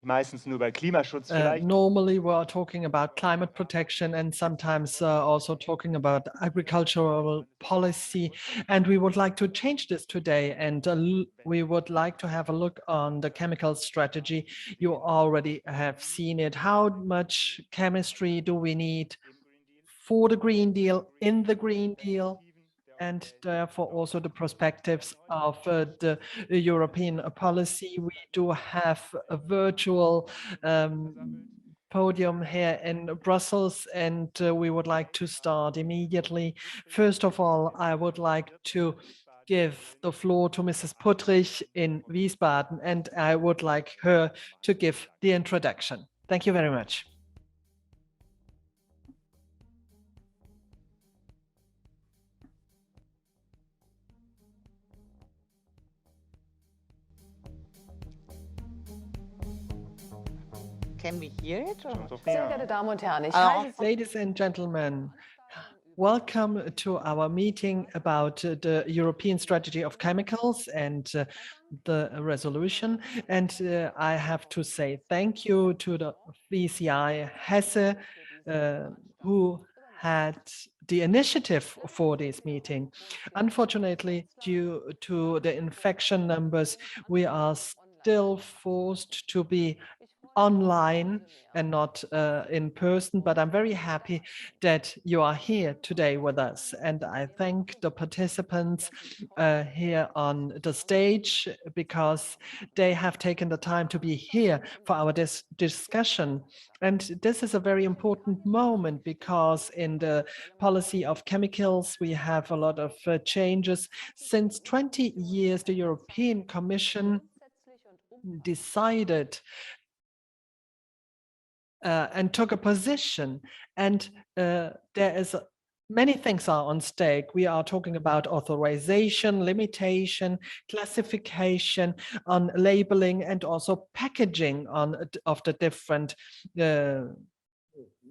meistens nur über Klimaschutz vielleicht. Normally we are talking about climate protection and sometimes also talking about agricultural policy, and we would like to change this today, and we would like to have a look on the chemical strategy. You already have seen it. How much chemistry do we need for the Green Deal, in the Green Deal, and therefore also the perspectives of the European policy. We do have a virtual podium here in Brussels, and we would like to start immediately. First of all, I would like to give the floor to Mrs. Puttrich in Wiesbaden, and I would like her to give the introduction. Thank you very much. Can we hear it? Sehr geehrte Damen und Herren, ladies and gentlemen, welcome to our meeting about the European strategy of chemicals and the resolution. And I have to say thank you to the VCI Hesse, who had the initiative for this meeting. Unfortunately, due to the infection numbers, we are still forced to be online and not in person, but I'm very happy that you are here today with us. And I thank the participants here on the stage because they have taken the time to be here for our discussion. And this is a very important moment because in the policy of chemicals, we have a lot of changes. Since 20 years, the European Commission decided and took a position, and there is many things are on stake. We are talking about authorization, limitation, classification, on labeling, and also packaging of the different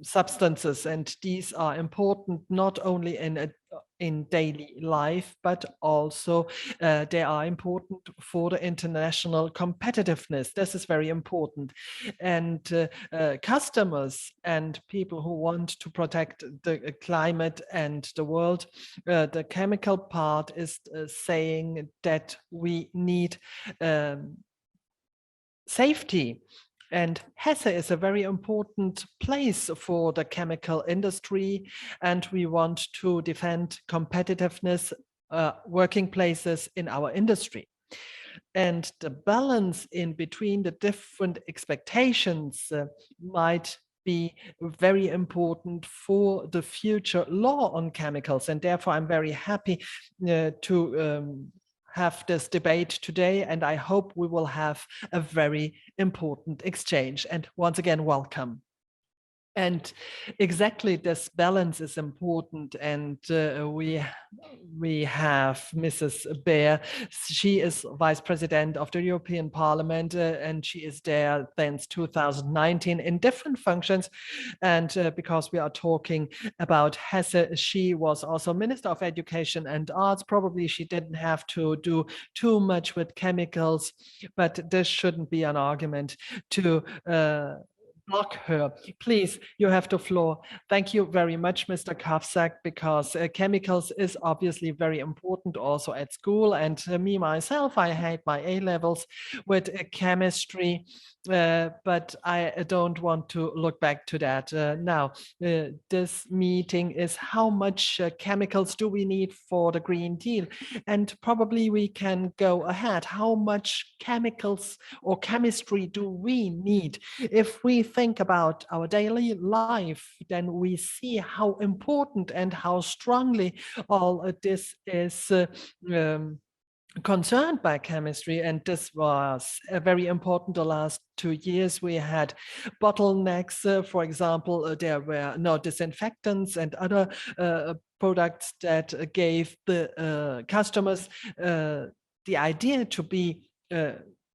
substances, and these are important not only in daily life, but also they are important for the international competitiveness. This is very important, and customers and people who want to protect the climate and the world, the chemical part is saying that we need safety. And Hesse is a very important place for the chemical industry, and we want to defend competitiveness, working places in our industry. And the balance in between the different expectations might be very important for the future law on chemicals. And therefore, I'm very happy to have this debate today, and I hope we will have a very important exchange. And once again, welcome. And exactly this balance is important, and we have Mrs. Beer. She is Vice President of the European Parliament, and she is there since 2019 in different functions. And because we are talking about Hesse, she was also Minister of Education and Arts. Probably she didn't have to do too much with chemicals, but this shouldn't be an argument to block her. Please, you have the floor. Thank you very much, Mr. Kafsack, because chemicals is obviously very important also at school. And me, myself, I had my A-levels with chemistry, but I don't want to look back to that now. This meeting is how much chemicals do we need for the Green Deal? And probably we can go ahead. How much chemicals or chemistry do we need? If we think about our daily life, then we see how important and how strongly all this is concerned by chemistry, and this was very important the last 2 years. We had bottlenecks, for example, there were no disinfectants and other products that gave the customers the idea to be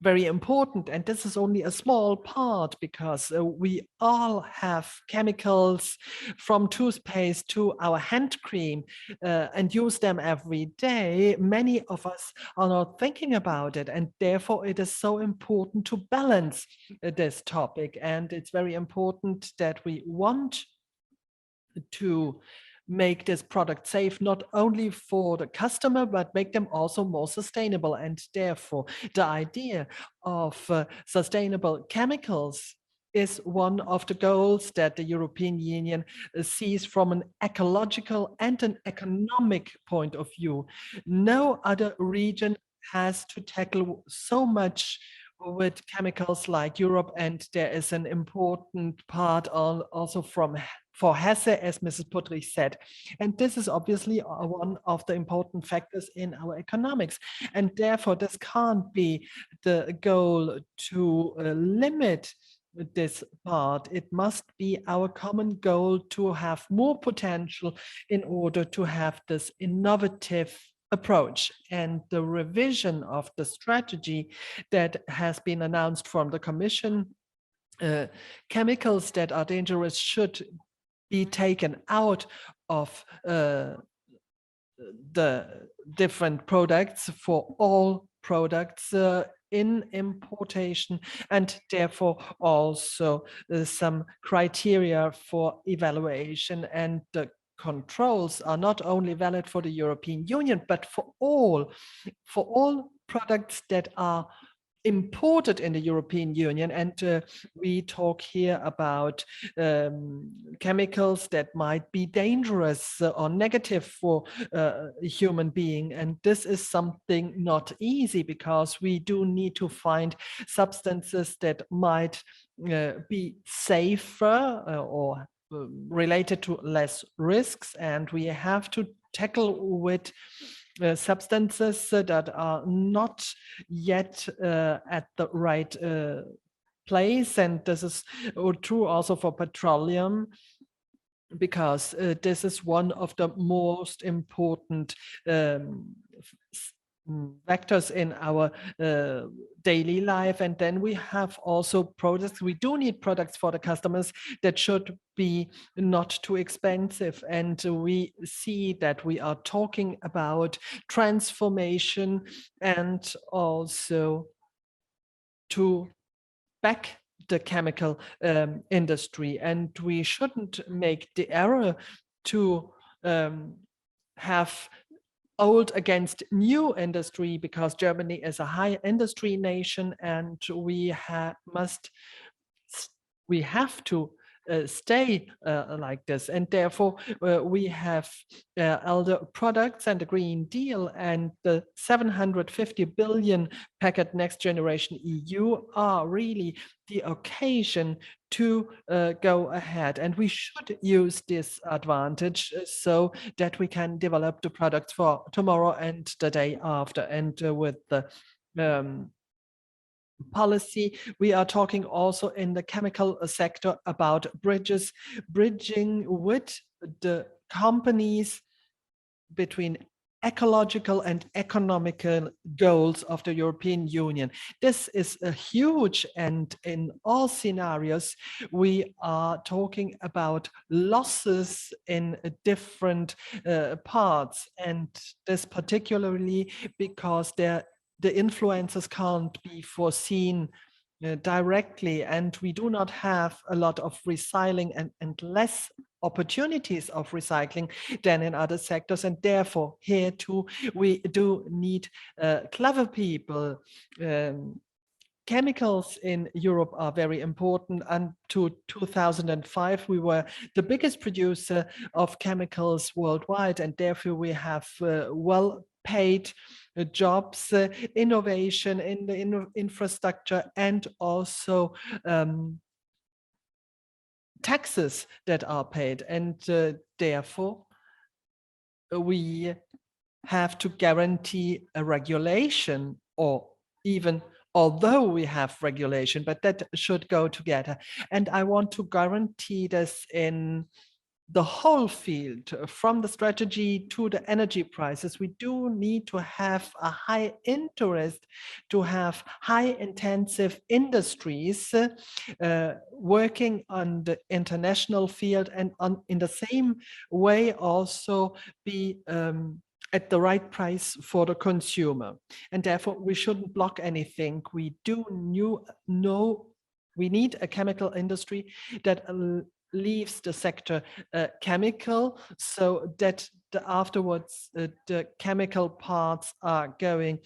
very important, and this is only a small part because we all have chemicals from toothpaste to our hand cream and use them every day. Many of us are not thinking about it, and therefore it is so important to balance this topic. And it's very important that we want to make this product safe, not only for the customer, but make them also more sustainable. And therefore, the idea of sustainable chemicals is one of the goals that the European Union sees from an ecological and an economic point of view. No other region has to tackle so much with chemicals like Europe, and there is an important part also for Hesse, as Mrs. Puttrich said. And this is obviously one of the important factors in our economics. And therefore, this can't be the goal to limit this part. It must be our common goal to have more potential in order to have this innovative approach. And the revision of the strategy that has been announced from the Commission, chemicals that are dangerous should be taken out of the different products for all products in importation, and therefore also some criteria for evaluation and the controls are not only valid for the European Union, but for all products that are imported in the European Union. And we talk here about chemicals that might be dangerous or negative for a human being. And this is something not easy, because we do need to find substances that might be safer or related to less risks, and we have to tackle with substances that are not yet at the right place. And this is true also for petroleum, because this is one of the most important vectors in our daily life. And then we have also products. We do need products for the customers that should be not too expensive. And we see that we are talking about transformation and also to back the chemical industry. And we shouldn't make the error to have old against new industry, because Germany is a high industry nation, and we have to stay like this. And therefore we have elder products and the Green Deal and the 750 billion packet Next Generation EU are really the occasion to go ahead. And we should use this advantage so that we can develop the products for tomorrow and the day after. And with the policy, we are talking also in the chemical sector about bridging with the companies between ecological and economical goals of the European Union. This is a huge, and in all scenarios, we are talking about losses in different parts, and this particularly because the influences can't be foreseen directly, and we do not have a lot of recycling and less opportunities of recycling than in other sectors. And therefore here too we do need clever people. Chemicals in Europe are very important. And to 2005 we were the biggest producer of chemicals worldwide, and therefore we have well-paid jobs, innovation in the infrastructure, and also taxes that are paid. And therefore we have to guarantee a regulation, or even although we have regulation, but that should go together. And I want to guarantee this in the whole field, from the strategy to the energy prices, we do need to have a high interest to have high intensive industries working on the international field, and in the same way also be at the right price for the consumer. And therefore we shouldn't block anything. We do know we need a chemical industry that leaves the sector chemical, so that afterwards the chemical parts are going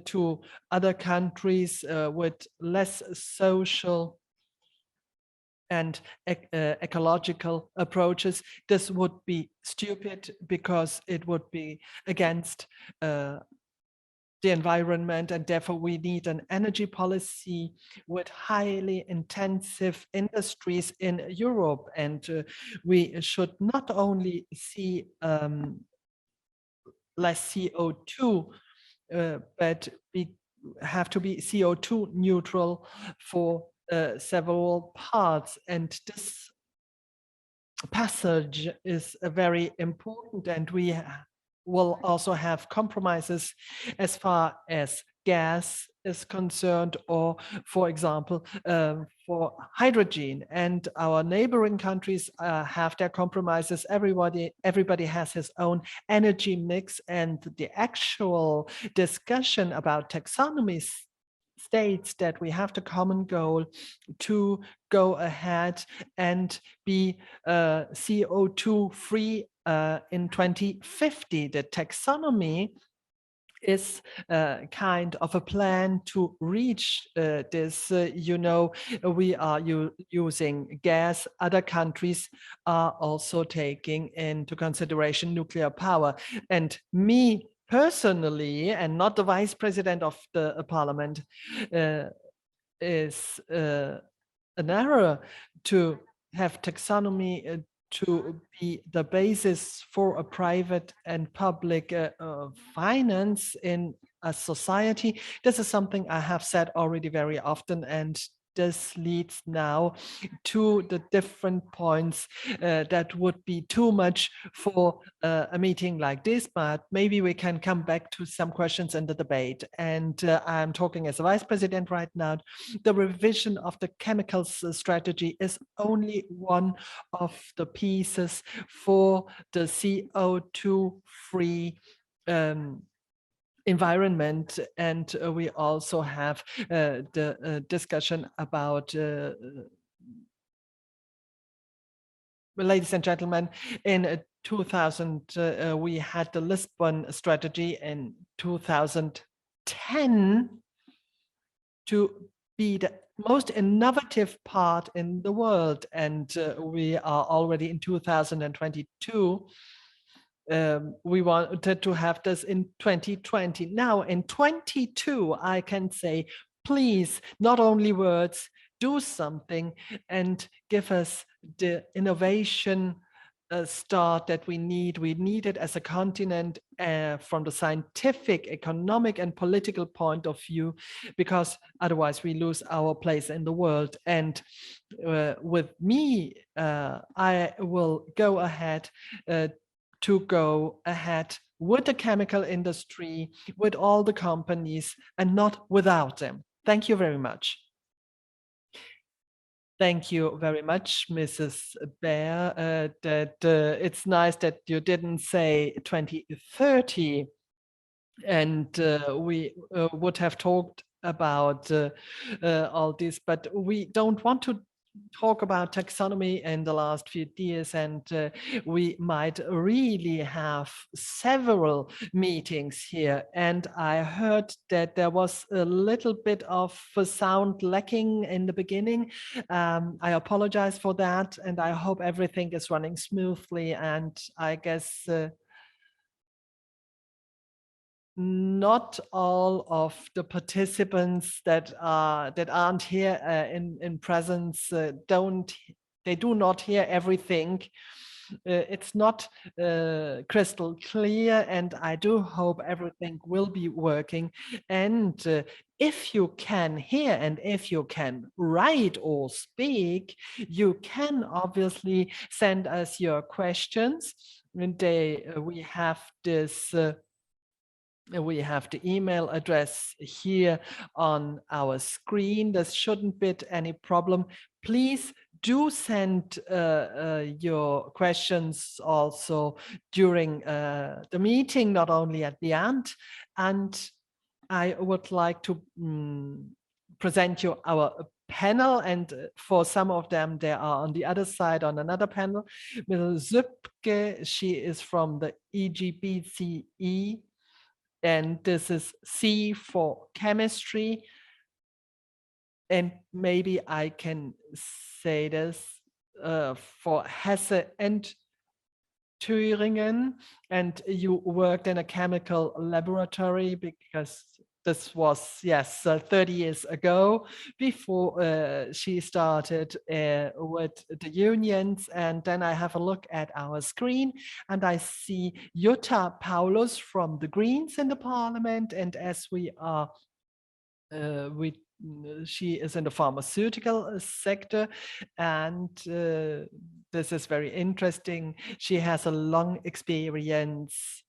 to other countries with less social and ecological approaches. This would be stupid because it would be against the environment, and therefore we need an energy policy with highly intensive industries in Europe. And we should not only see less CO2, but we have to be CO2 neutral for several parts. And this passage is very important, and we will also have compromises as far as gas is concerned, or for example for hydrogen. And our neighboring countries have their compromises. Everybody has his own energy mix, and the actual discussion about taxonomy states that we have the common goal to go ahead and be CO2 free in 2050. The taxonomy is kind of a plan to reach this. We are using gas. Other countries are also taking into consideration nuclear power. And me personally, and not the vice president of the parliament, is an error to have taxonomy to be the basis for a private and public finance in a society. This is something I have said already very often, and this leads now to the different points that would be too much for a meeting like this, but maybe we can come back to some questions in the debate. And I'm talking as a vice president right now. The revision of the chemicals strategy is only one of the pieces for the CO2 free environment. And we also have the discussion about ladies and gentlemen, in 2000 we had the Lisbon strategy in 2010 to be the most innovative part in the world, and we are already in 2022. We wanted to have this in 2020. Now in 22, I can say, please, not only words, do something and give us the innovation start that we need. We need it as a continent from the scientific, economic, and political point of view, because otherwise we lose our place in the world. And with me, I will go ahead with the chemical industry, with all the companies, and not without them. Thank you very much. Thank you very much, Mrs. Beer. It's nice that you didn't say 2030, and we would have talked about all this, but we don't want to talk about taxonomy in the last few years, and we might really have several meetings here. And I heard that there was a little bit of sound lacking in the beginning. I apologize for that, and I hope everything is running smoothly. And I guess not all of the participants that aren't here in presence do not hear everything. it's not crystal clear, and I do hope everything will be working. And if you can hear and if you can write or speak, you can obviously send us your questions. And we have this. We have the email address here on our screen. There shouldn't be any problem. Please do send your questions also during the meeting, not only at the end. And I would like to present you our panel, and for some of them, they are on the other side on another panel. Ms. Süpke, she is from the IGBCE. And this is C for chemistry. And maybe I can say this for Hessen and Thuringia. And you worked in a chemical laboratory, because this was, yes, 30 years ago, before she started with the unions. And then I have a look at our screen and I see Jutta Paulus from the Greens in the Parliament. And as we are, she is in the pharmaceutical sector, and this is very interesting. She has a long experience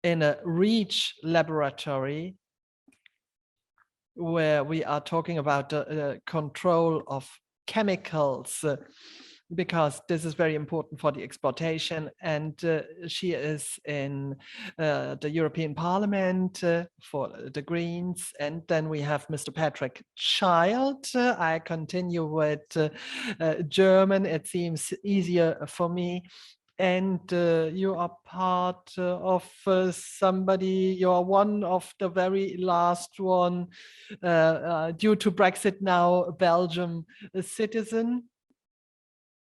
in a REACH laboratory, where we are talking about the control of chemicals, because this is very important for the exportation. And she is in the European Parliament for the Greens. And then we have Mr. Patrick Child. I continue with German. It seems easier for me. And you are part of somebody, you are one of the very last one, due to Brexit now, Belgium citizen.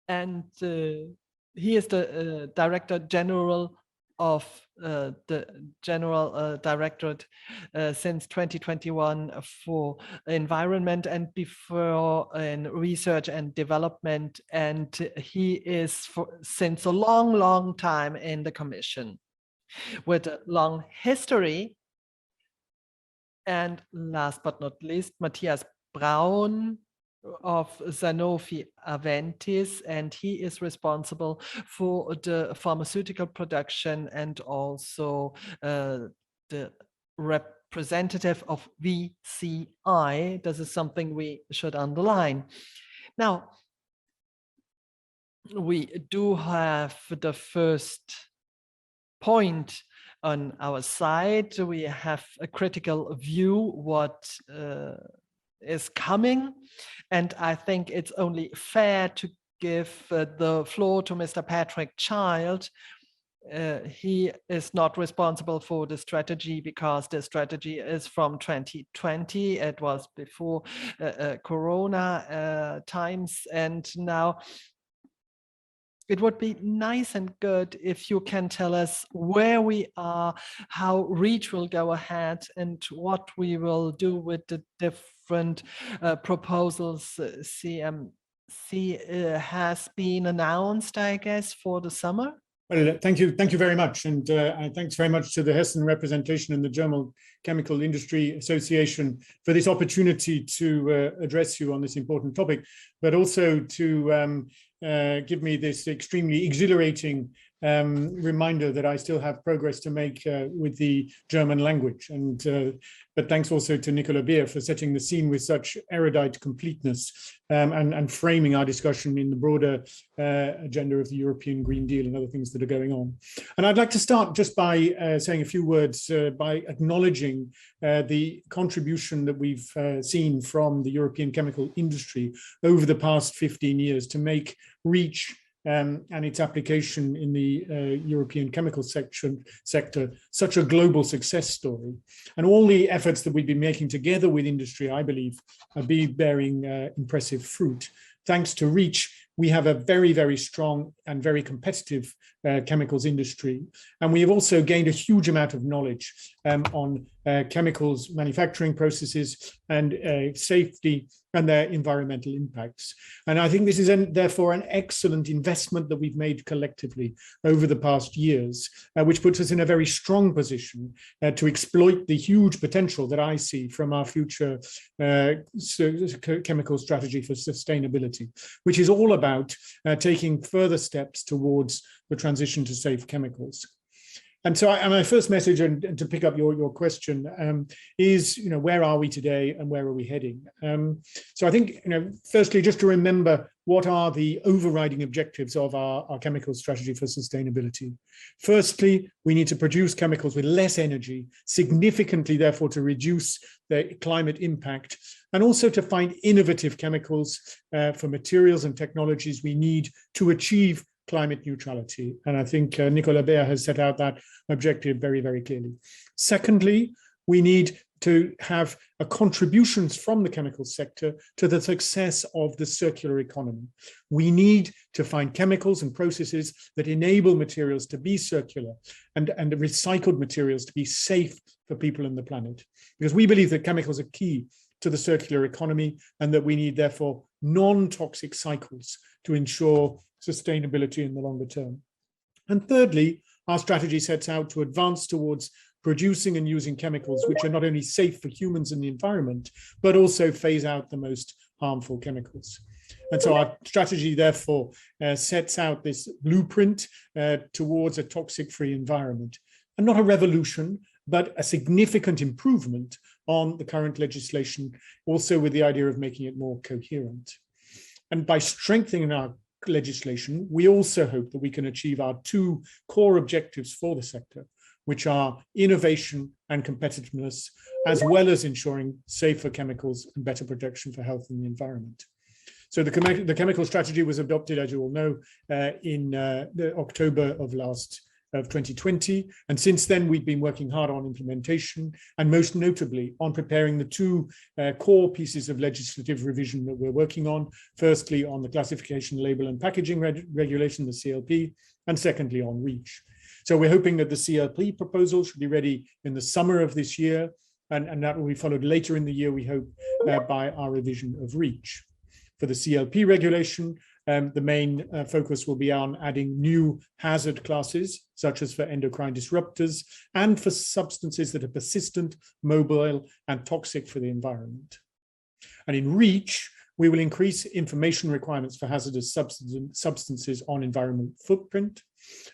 And he is the Director General of the General Directorate since 2021 for environment, and before in research and development. And he is since a long, long time in the Commission with a long history. And last but not least, Matthias Braun of Sanofi-Aventis, and he is responsible for the pharmaceutical production and also the representative of VCI. This is something we should underline. Now, we do have the first point on our side. We have a critical view what is coming, and I think it's only fair to give the floor to Mr. Patrick Child. He is not responsible for the strategy, because the strategy is from 2020. It was before Corona times, and now it would be nice and good if you can tell us where we are, how REACH will go ahead, and what we will do with the different proposals. CMC has been announced, I guess, for the summer. Well, thank you very much, and thanks very much to the Hessen representation and the German Chemical Industry Association for this opportunity to address you on this important topic, but also to give me this extremely exhilarating reminder that I still have progress to make with the German language. And but thanks also to Nicola Beer for setting the scene with such erudite completeness and framing our discussion in the broader agenda of the European Green Deal and other things that are going on. And I'd like to start just by saying a few words by acknowledging the contribution that we've seen from the European chemical industry over the past 15 years to make REACH and its application in the European chemical sector such a global success story. And all the efforts that we've been making together with industry, I believe, are bearing impressive fruit. Thanks to REACH, we have a very, very strong and very competitive chemicals industry. And we have also gained a huge amount of knowledge on chemicals manufacturing processes and safety and their environmental impacts. And I think this is therefore an excellent investment that we've made collectively over the past years, which puts us in a very strong position to exploit the huge potential that I see from our future chemical strategy for sustainability, which is all about taking further steps towards the transition to safe chemicals. And so my first message, and to pick up your question, is, where are we today and where are we heading? So I think, firstly, just to remember what are the overriding objectives of our chemical strategy for sustainability. Firstly, we need to produce chemicals with less energy, significantly, therefore, to reduce their climate impact, and also to find innovative chemicals for materials and technologies we need to achieve climate neutrality. And I think Nicola Beer has set out that objective very, very clearly. Secondly, we need to have contributions from the chemical sector to the success of the circular economy. We need to find chemicals and processes that enable materials to be circular and recycled materials to be safe for people and the planet. Because we believe that chemicals are key to the circular economy and that we need, therefore, non-toxic cycles to ensure sustainability in the longer term. And thirdly, our strategy sets out to advance towards producing and using chemicals which are not only safe for humans and the environment, but also phase out the most harmful chemicals. And so our strategy, therefore, sets out this blueprint towards a toxic-free environment, and not a revolution, but a significant improvement on the current legislation, also with the idea of making it more coherent. And by strengthening our legislation, we also hope that we can achieve our two core objectives for the sector, which are innovation and competitiveness, as well as ensuring safer chemicals and better protection for health and the environment. So the chemical strategy was adopted, as you all know, in October of 2020. And since then, we've been working hard on implementation, and most notably on preparing the two core pieces of legislative revision that we're working on. Firstly, on the classification, label and packaging regulation, the CLP, and secondly, on REACH. So we're hoping that the CLP proposal should be ready in the summer of this year, and that will be followed later in the year, we hope, by our revision of REACH. For the CLP regulation, the main focus will be on adding new hazard classes, such as for endocrine disruptors and for substances that are persistent, mobile, and toxic for the environment. And in REACH, we will increase information requirements for hazardous substances on environmental footprint.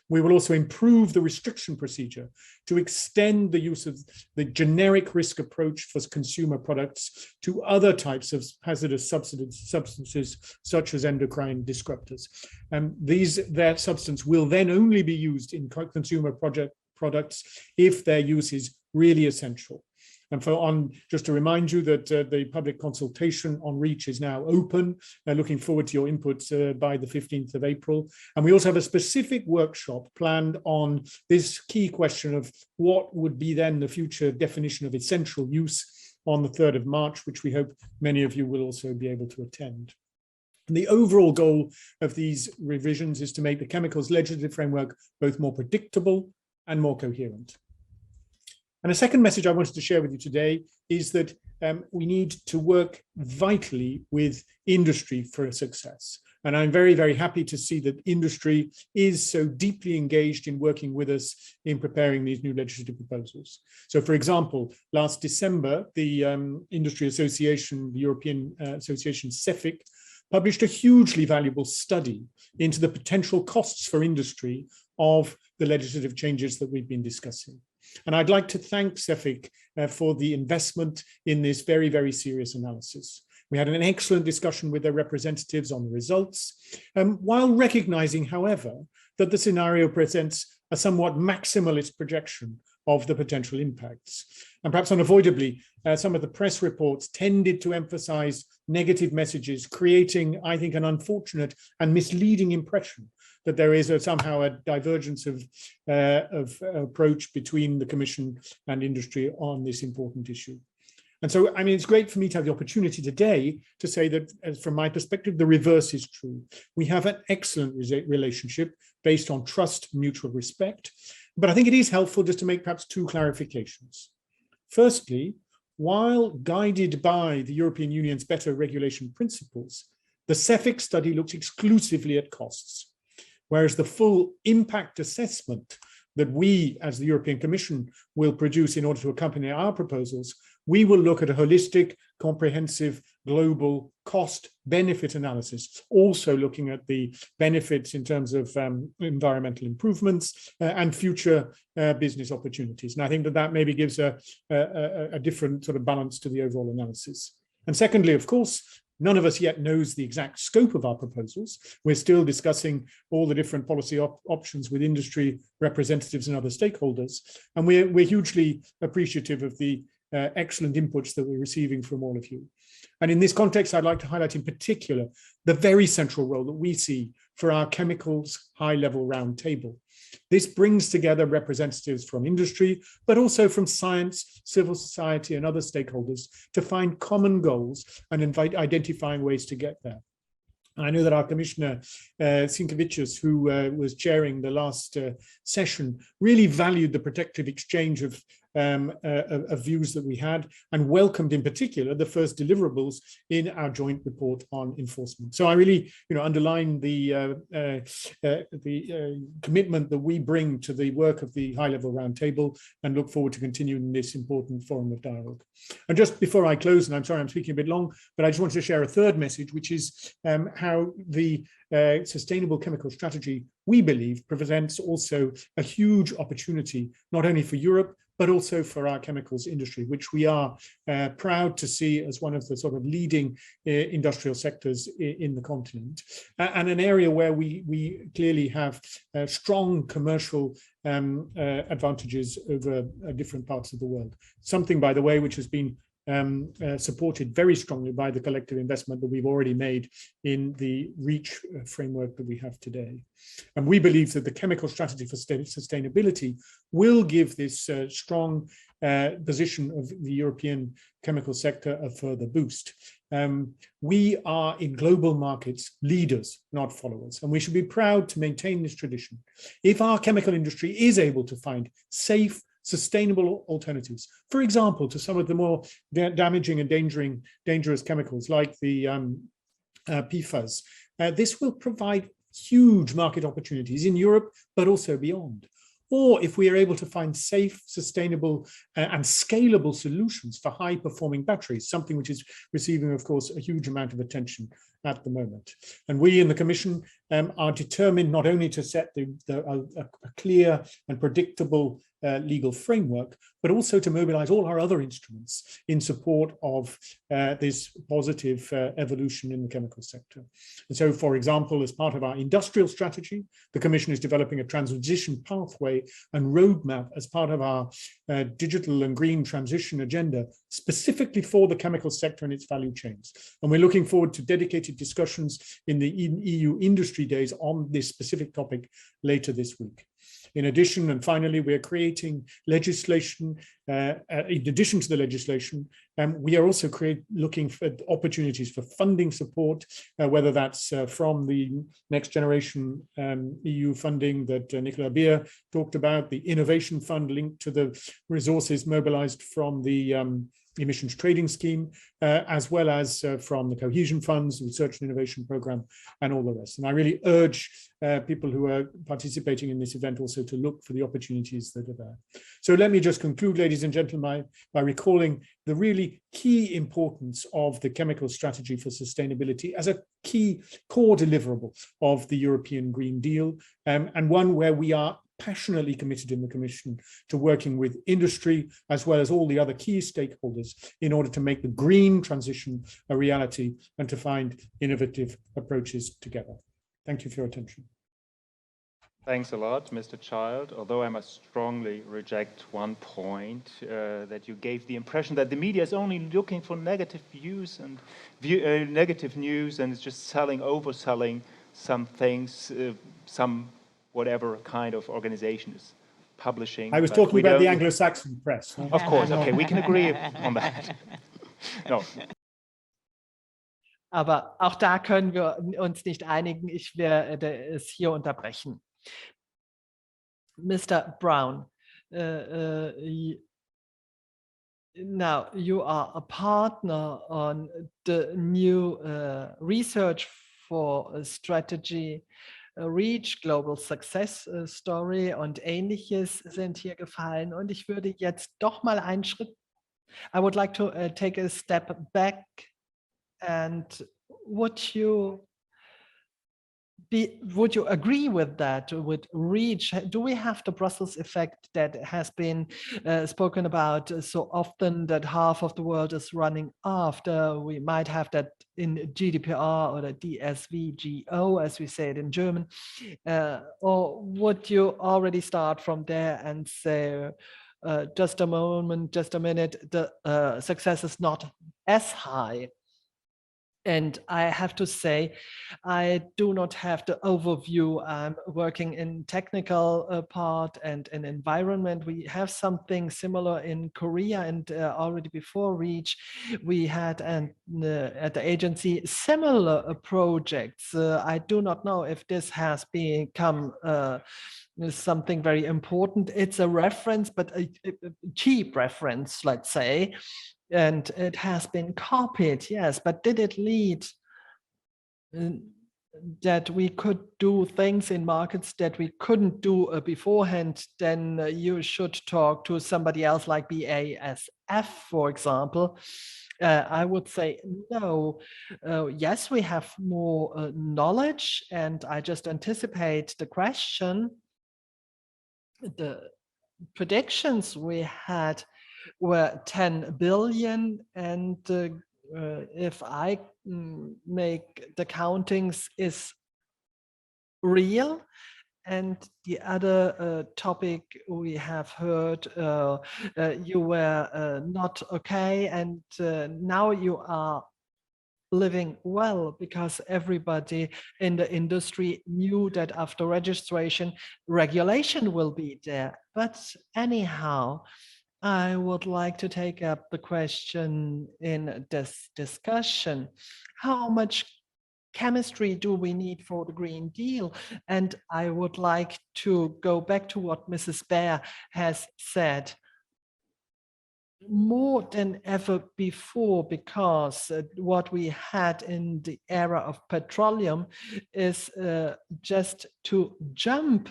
We will also improve the restriction procedure to extend the use of the generic risk approach for consumer products to other types of hazardous substances, such as endocrine disruptors. Their substance will then only be used in consumer products if their use is really essential. And just to remind you that the public consultation on REACH is now open. Looking forward to your input by the 15th of April. And we also have a specific workshop planned on this key question of what would be then the future definition of essential use on the 3rd of March, which we hope many of you will also be able to attend. And the overall goal of these revisions is to make the chemicals legislative framework both more predictable and more coherent. And a second message I wanted to share with you today is that we need to work vitally with industry for success. And I'm very, very happy to see that industry is so deeply engaged in working with us in preparing these new legislative proposals. So, for example, last December, the industry association, the European Association CEFIC, published a hugely valuable study into the potential costs for industry of the legislative changes that we've been discussing. And I'd like to thank CEFIC for the investment in this very, very serious analysis. We had an excellent discussion with their representatives on the results, while recognizing, however, that the scenario presents a somewhat maximalist projection of the potential impacts. And perhaps unavoidably, some of the press reports tended to emphasize negative messages, creating, I think, an unfortunate and misleading impression that there is somehow a divergence of approach between the Commission and industry on this important issue. And so, I mean, it's great for me to have the opportunity today to say that, from my perspective, the reverse is true. We have an excellent relationship based on trust, mutual respect. But I think it is helpful just to make perhaps two clarifications. Firstly, while guided by the European Union's better regulation principles, the CEFIC study looks exclusively at costs, whereas the full impact assessment that we, as the European Commission, will produce in order to accompany our proposals, we will look at a holistic, comprehensive, global cost-benefit analysis, also looking at the benefits in terms of environmental improvements and future business opportunities. And I think that that maybe gives a different sort of balance to the overall analysis. And secondly, of course, none of us yet knows the exact scope of our proposals. We're still discussing all the different policy options with industry representatives and other stakeholders. And we're hugely appreciative of the excellent inputs that we're receiving from all of you. And in this context, I'd like to highlight in particular the very central role that we see for our chemicals high-level roundtable. This brings together representatives from industry, but also from science, civil society, and other stakeholders to find common goals and identifying ways to get there. I know that our Commissioner Sinkevicius, who was chairing the last session, really valued the protective exchange of views that we had and welcomed in particular the first deliverables in our joint report on enforcement. So I really underline the commitment that we bring to the work of the high-level roundtable and look forward to continuing this important forum of dialogue. And just before I close, and I'm sorry I'm speaking a bit long, but I just wanted to share a third message, which is how the sustainable chemical strategy, we believe, presents also a huge opportunity, not only for Europe, but also for our chemicals industry, which we are proud to see as one of the sort of leading industrial sectors in the continent, and an area where we clearly have strong commercial advantages over different parts of the world. Something, by the way, which has been supported very strongly by the collective investment that we've already made in the REACH framework that we have today. And we believe that the chemical strategy for sustainability will give this strong position of the European chemical sector a further boost. We are in global markets leaders, not followers, and we should be proud to maintain this tradition. If our chemical industry is able to find safe, sustainable alternatives, for example, to some of the more damaging and dangerous chemicals like the PFAS, this will provide huge market opportunities in Europe, but also beyond. Or if we are able to find safe, sustainable and scalable solutions for high-performing batteries, something which is receiving, of course, a huge amount of attention at the moment. And we in the Commission are determined not only to set a clear and predictable legal framework, but also to mobilize all our other instruments in support of this positive evolution in the chemical sector. And so, for example, as part of our industrial strategy, the Commission is developing a transition pathway and roadmap as part of our digital and green transition agenda, specifically for the chemical sector and its value chains. And we're looking forward to dedicated discussions in the EU Industry Days on this specific topic later this week. In addition, and finally, we are creating legislation. In addition to the legislation, we are also looking for opportunities for funding support, whether that's from the Next Generation EU funding that Nicola Beer talked about, the Innovation Fund linked to the resources mobilized from the emissions trading scheme, as well as from the cohesion funds, research and innovation program, and all the rest. And I really urge people who are participating in this event also to look for the opportunities that are there. So let me just conclude, ladies and gentlemen, by recalling the really key importance of the chemical strategy for sustainability as a key core deliverable of the European Green Deal, and one where we are passionately committed in the Commission to working with industry as well as all the other key stakeholders in order to make the green transition a reality and to find innovative approaches together. Thank you for your attention. Thanks a lot, Mr. Child. Although I must strongly reject one point that you gave the impression that the media is only looking for negative views and negative news and is just overselling some things, some whatever kind of organization is publishing. I was talking about the Anglo-Saxon press. Of course, okay, we can agree on that. No. Aber auch da können wir uns nicht einigen. Ich werde es hier unterbrechen. Mr. Braun, Now you are a partner on the new research for a strategy Reach, Global Success Story und ähnliches sind hier gefallen. Und ich würde jetzt doch mal einen Schritt, I would like to take a step back and would you agree with that, with Reach? Do we have the Brussels effect that has been spoken about so often, that half of the world is running after? We might have that in GDPR or the DSVGO, as we say it in German. Or would you already start from there and say, just a moment, just a minute, the success is not as high? And I have to say, I do not have the overview. I'm working in technical part and in environment. We have something similar in Korea, and already before Reach, we had at the agency similar projects. I do not know if this has become something very important. It's a reference, but a cheap reference, let's say. And it has been copied, yes, but did it lead that we could do things in markets that we couldn't do beforehand? Then you should talk to somebody else like BASF, for example. I would say no. Yes, we have more knowledge, and I just anticipate the question. The predictions we had were 10 billion, and if I make the countings is real. And the other topic we have heard, you were not okay, and now you are living well, because everybody in the industry knew that after registration, regulation will be there. But anyhow, I would like to take up the question in this discussion. How much chemistry do we need for the Green Deal? And I would like to go back to what Mrs. Beer has said. More than ever before, because what we had in the era of petroleum is just to jump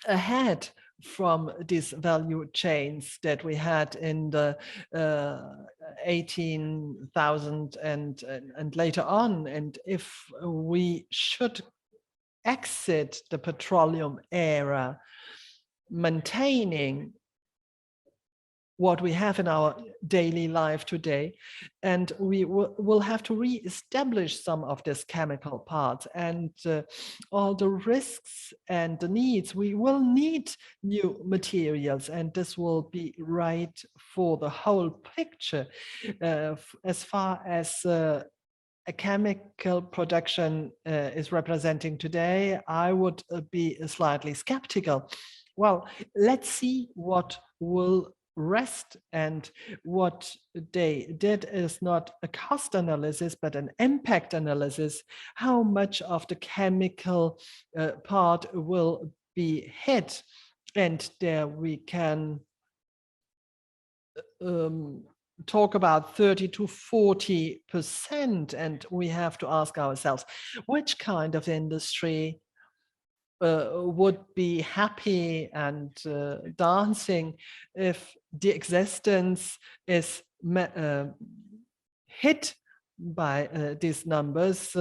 ahead from these value chains that we had in the 18,000 and later on. And if we should exit the petroleum era, maintaining what we have in our daily life today, and we will have to re-establish some of this chemical parts and all the risks and the needs. We will need new materials, and this will be right for the whole picture. As far as a chemical production is representing today, I would be slightly skeptical. Well, let's see what will rest, and what they did is not a cost analysis but an impact analysis. How much of the chemical part will be hit, and there we can talk about 30 to 40%, and we have to ask ourselves which kind of industry would be happy and dancing if the existence is hit by these numbers,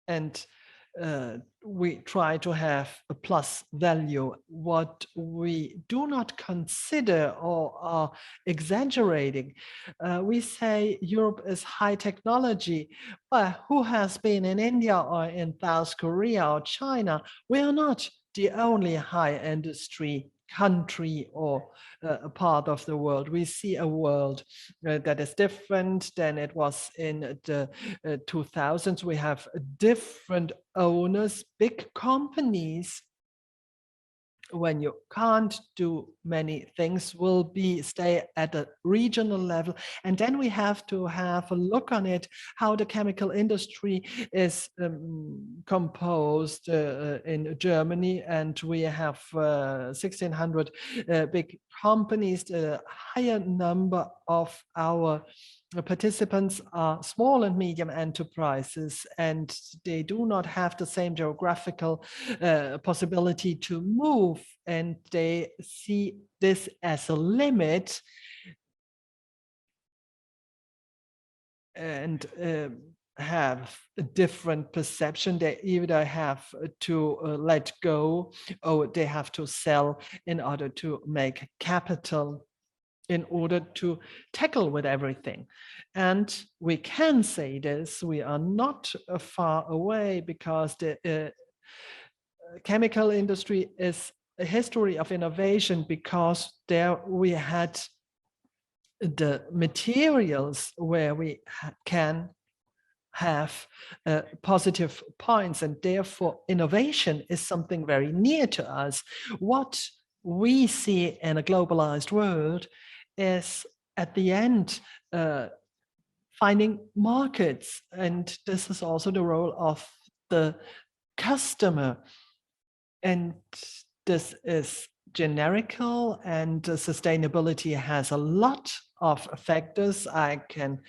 and we try to have a plus value. What we do not consider or are exaggerating, we say Europe is high technology, but who has been in India or in South Korea or China? We are not the only high industry country or a part of the world. We see a world that is different than it was in the 2000s. We have different owners, big companies when you can't do many things, will be stay at a regional level. And then we have to have a look on it, how the chemical industry is composed in Germany. And we have 1,600 big companies. The higher number of our participants are small and medium enterprises, and they do not have the same geographical possibility to move, and they see this as a limit, and have a different perception. They either have to let go, or they have to sell in order to make capital, in order to tackle with everything. And we can say this, we are not far away, because the chemical industry is a history of innovation, because there we had the materials where we can have positive points, and therefore innovation is something very near to us. What we see in a globalized world is at the end finding markets, and this is also the role of the customer, and this is generical, and sustainability has a lot of factors. I can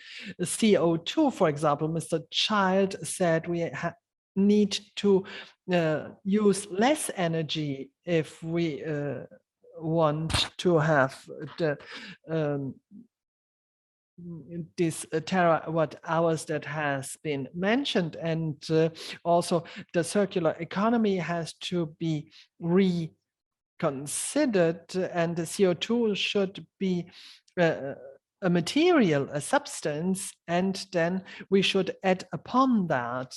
CO2, for example, Mr. Child said we need to use less energy if we want to have the this terawatt hours that has been mentioned, and also the circular economy has to be reconsidered, and the CO2 should be a material, a substance, and then we should add upon that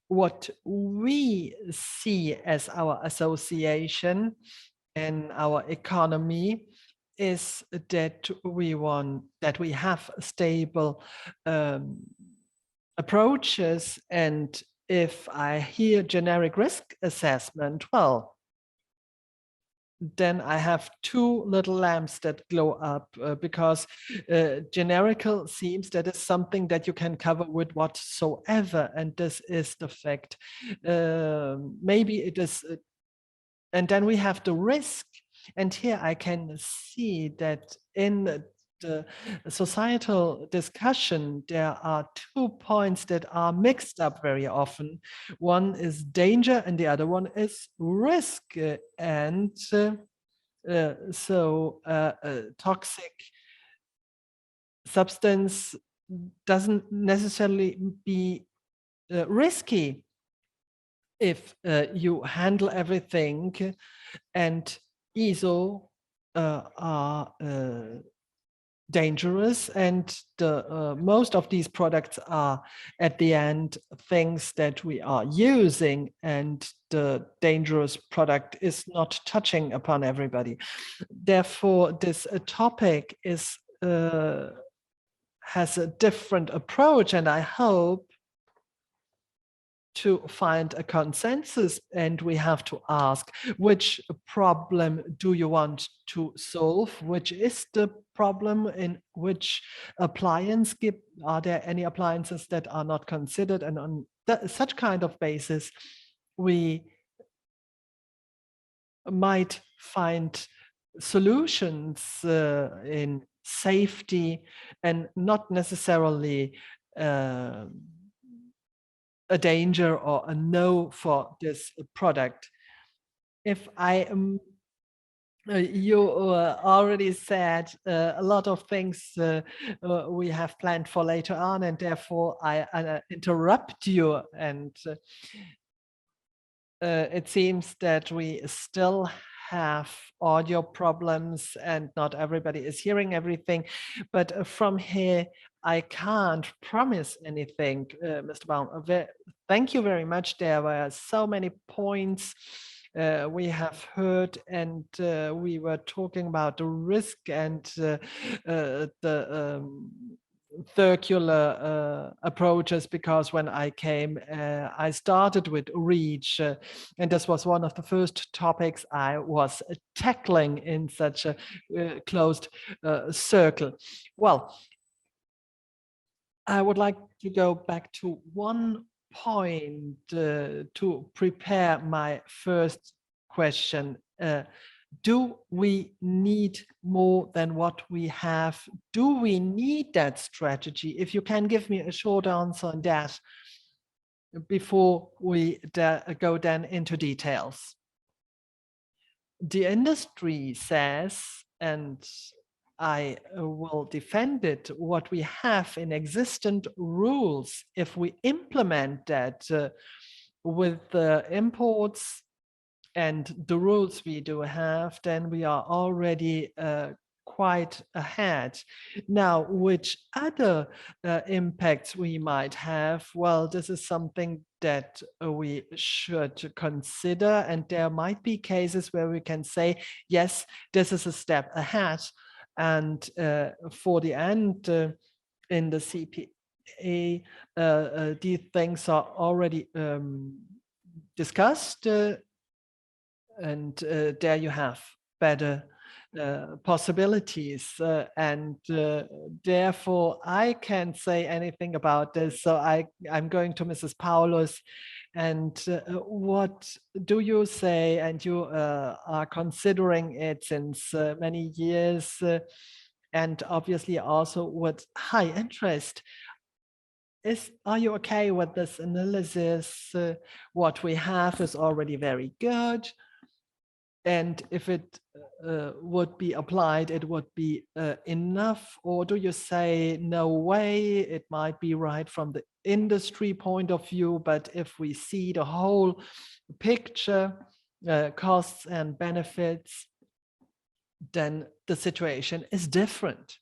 what we see as our association and our economy is that we have stable approaches. And if I hear generic risk assessment, well, then I have two little lamps that glow up, because generical seems that is something that you can cover with whatsoever, and this is the fact. Maybe it is, and then we have the risk. And here I can see that in the societal discussion, there are 2 points that are mixed up very often. One is danger and the other one is risk. And toxic substance doesn't necessarily be risky if you handle everything, and ISO are dangerous, and the most of these products are at the end things that we are using, and the dangerous product is not touching upon everybody. Therefore, this topic is has a different approach, and I hope to find a consensus, and we have to ask, which problem do you want to solve? Which is the problem? In which appliance? Are there any appliances that are not considered? And on such kind of basis, we might find solutions in safety, and not necessarily a danger or a no for this product. If I am, you already said a lot of things we have planned for later on, and therefore I interrupt you, and it seems that we still have audio problems and not everybody is hearing everything, but from here I can't promise anything, Mr. Braun. Thank you very much. There were so many points we have heard, and we were talking about the risk and the circular approaches, because when I came, I started with REACH, and this was one of the first topics I was tackling in such a closed circle. Well, I would like to go back to one point to prepare my first question. Do we need more than what we have? Do we need that strategy? If you can give me a short answer on that before we go then into details. The industry says, and I will defend it, what we have in existent rules, if we implement that with the imports and the rules we do have, then we are already quite ahead. Now, which other impacts we might have? Well, this is something that we should consider, and there might be cases where we can say, yes, this is a step ahead. And for the end, in the CPA, these things are already discussed, and there you have better possibilities, and therefore I can't say anything about this. So I'm going to Mrs. Paulus. And what do you say? And you are considering it since many years, and obviously also with high interest. Are you okay with this analysis? What we have is already very good. And if it would be applied, it would be enough? Or do you say, no way, it might be right from the industry point of view, but if we see the whole picture, costs and benefits, then the situation is different?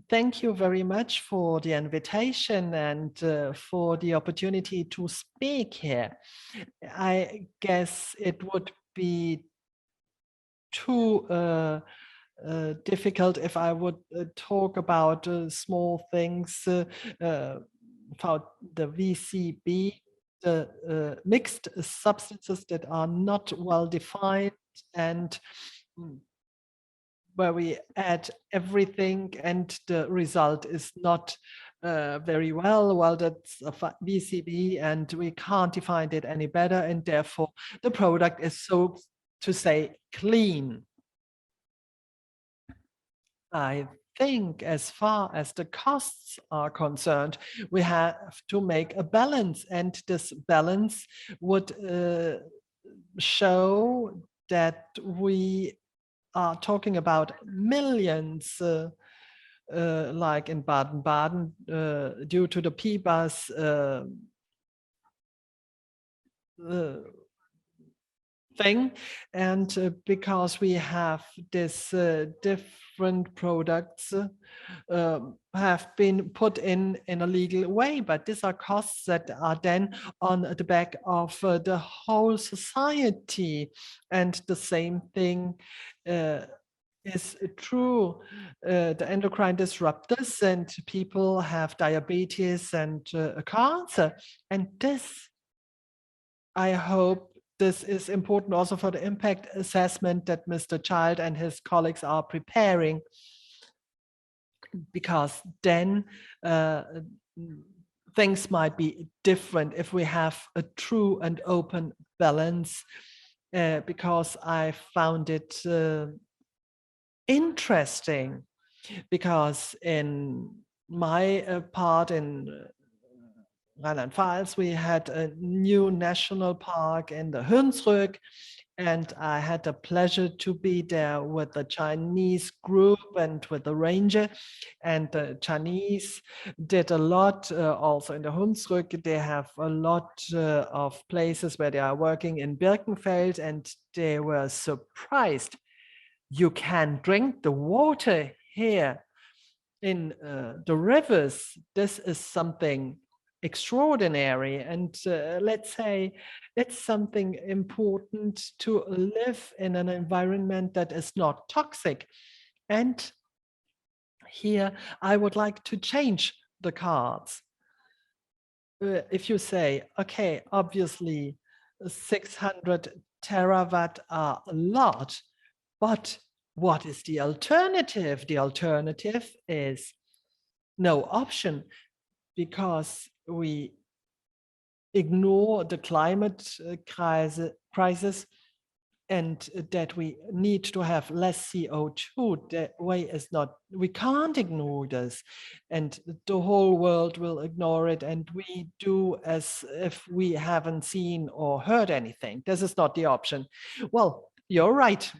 Thank you very much for the invitation and for the opportunity to speak here. I guess it would be too difficult if I would talk about small things about the VCB, the mixed substances that are not well defined, and where we add everything and the result is not very well, that's a VCB and we can't define it any better, and therefore the product is, so to say, clean. I think as far as the costs are concerned, we have to make a balance, and this balance would show that we are talking about millions, like in Baden-Baden, due to the PBAS thing, and because we have this different products have been put in a legal way, but these are costs that are then on the back of the whole society. And the same thing is true. The endocrine disruptors, and people have diabetes and cancer, and this, I hope, this is important also for the impact assessment that Mr. Child and his colleagues are preparing, because then things might be different if we have a true and open balance, because I found it interesting, because in my part in Rheinland-Pfalz, we had a new national park in the Hunsrück, and I had the pleasure to be there with the Chinese group and with the ranger, and the Chinese did a lot also in the Hunsrück. They have a lot of places where they are working in Birkenfeld, and they were surprised. You can drink the water here in the rivers. This is something extraordinary, and let's say it's something important to live in an environment that is not toxic. And here I would like to change the cards. If you say, okay, obviously 600 terawatt are a lot, but what is the alternative? The alternative is no option, because we ignore the climate crisis and that we need to have less CO2. The way is not, we can't ignore this, and the whole world will ignore it, and we do as if we haven't seen or heard anything. This is not the option. Well, you're right.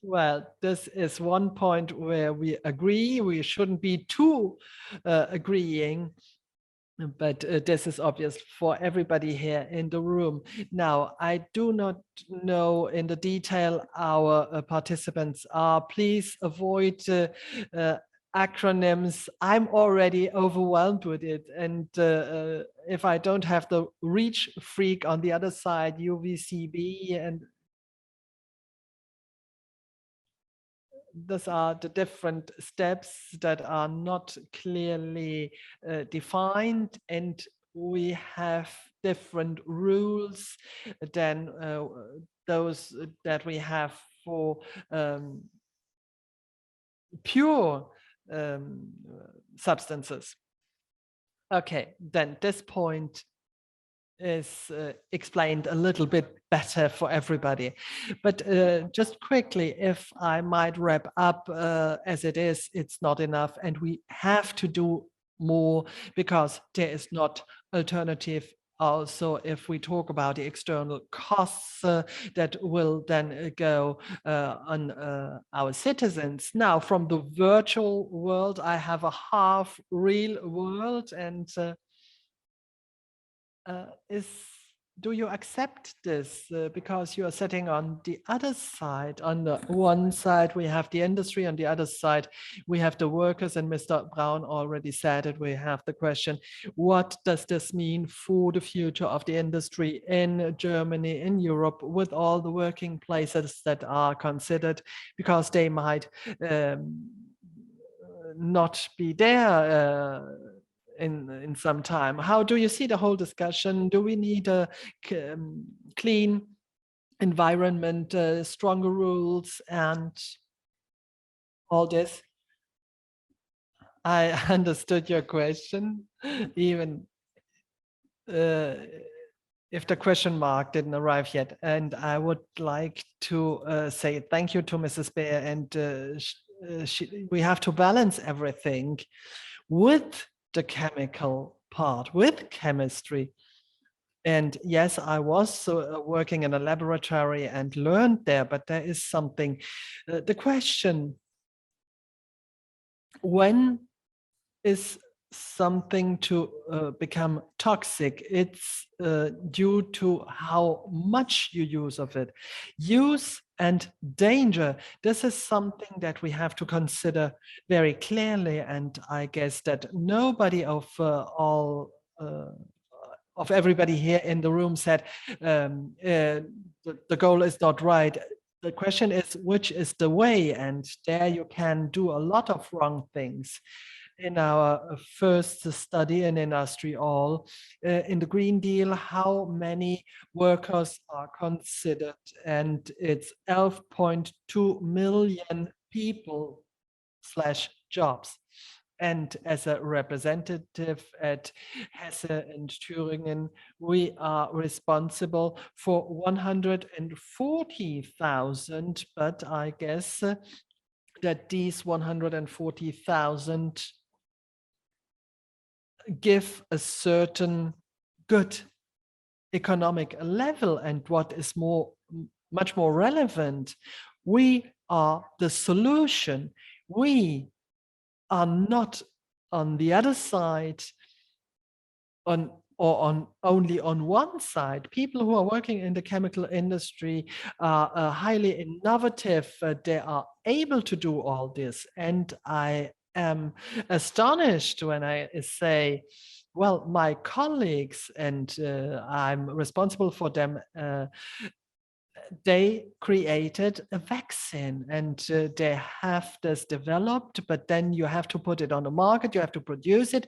Well, this is one point where we agree. We shouldn't be too agreeing, but this is obvious for everybody here in the room. Now, I do not know in the detail our participants are. Please avoid acronyms. I'm already overwhelmed with it. And if I don't have the reach freak on the other side, UVCB, and those are the different steps that are not clearly defined, and we have different rules than those that we have for pure substances. Okay, then this point is explained a little bit better for everybody. But just quickly, if I might wrap up, as it is, it's not enough, and we have to do more, because there is not alternative. Also, if we talk about the external costs that will then go on our citizens. Now, from the virtual world, I have a half real world, and do you accept this? Because you are sitting on the other side. On the one side, we have the industry. On the other side, we have the workers. And Mr. Braun already said it. We have the question, what does this mean for the future of the industry in Germany, in Europe, with all the working places that are considered? Because they might not be there in some time. How do you see the whole discussion? Do we need a clean environment, stronger rules, and all this? I understood your question, even if the question mark didn't arrive yet. And I would like to say thank you to Mrs. Beer, and we have to balance everything with the chemical part, with chemistry. And yes, I was working in a laboratory and learned there, but there is something, the question, when is something to become toxic? It's due to how much you use of it. Use and danger. This is something that we have to consider very clearly, and I guess that nobody of everybody here in the room said the goal is not right. The question is, which is the way? And there you can do a lot of wrong things. In our first study in Industry All, in the Green Deal, how many workers are considered? And it's 11.2 million people / jobs. And as a representative at Hessen and Thuringen, we are responsible for 140,000, but I guess that these 140,000 give a certain good economic level. And what is much more relevant, we are the solution. We are not on the other side, only on one side. People who are working in the chemical industry are highly innovative. They are able to do all this. And I am astonished when I say, well, my colleagues, and I'm responsible for them they created a vaccine, and they have this developed, but then you have to put it on the market, you have to produce it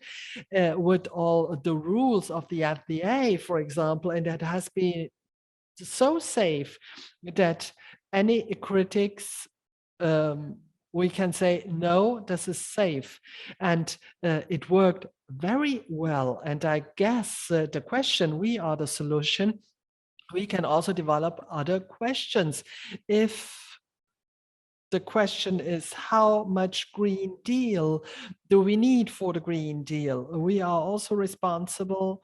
with all the rules of the FDA, for example, and it has been so safe that any critics, we can say, no, this is safe. And it worked very well. And I guess the question, we are the solution. We can also develop other questions. If the question is, how much Green Deal do we need for the Green Deal? We are also responsible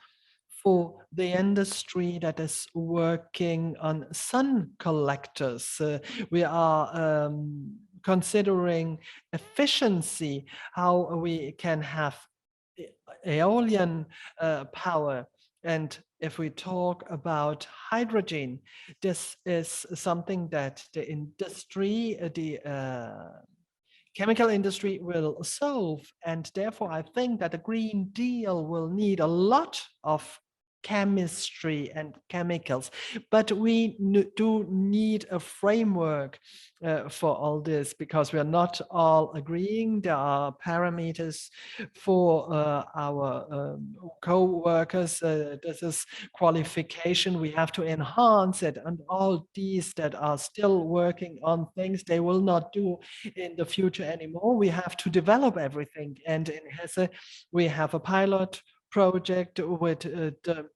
for the industry that is working on sun collectors. We are considering efficiency, how we can have aeolian power. And if we talk about hydrogen, this is something that the industry, the chemical industry will solve. And therefore, I think that the Green Deal will need a lot of chemistry and chemicals, but we do need a framework for all this, because we are not all agreeing. There are parameters for our co-workers. This is qualification. We have to enhance it, and all these that are still working on things they will not do in the future anymore. We have to develop everything. And in Hesse, we have a pilot project with the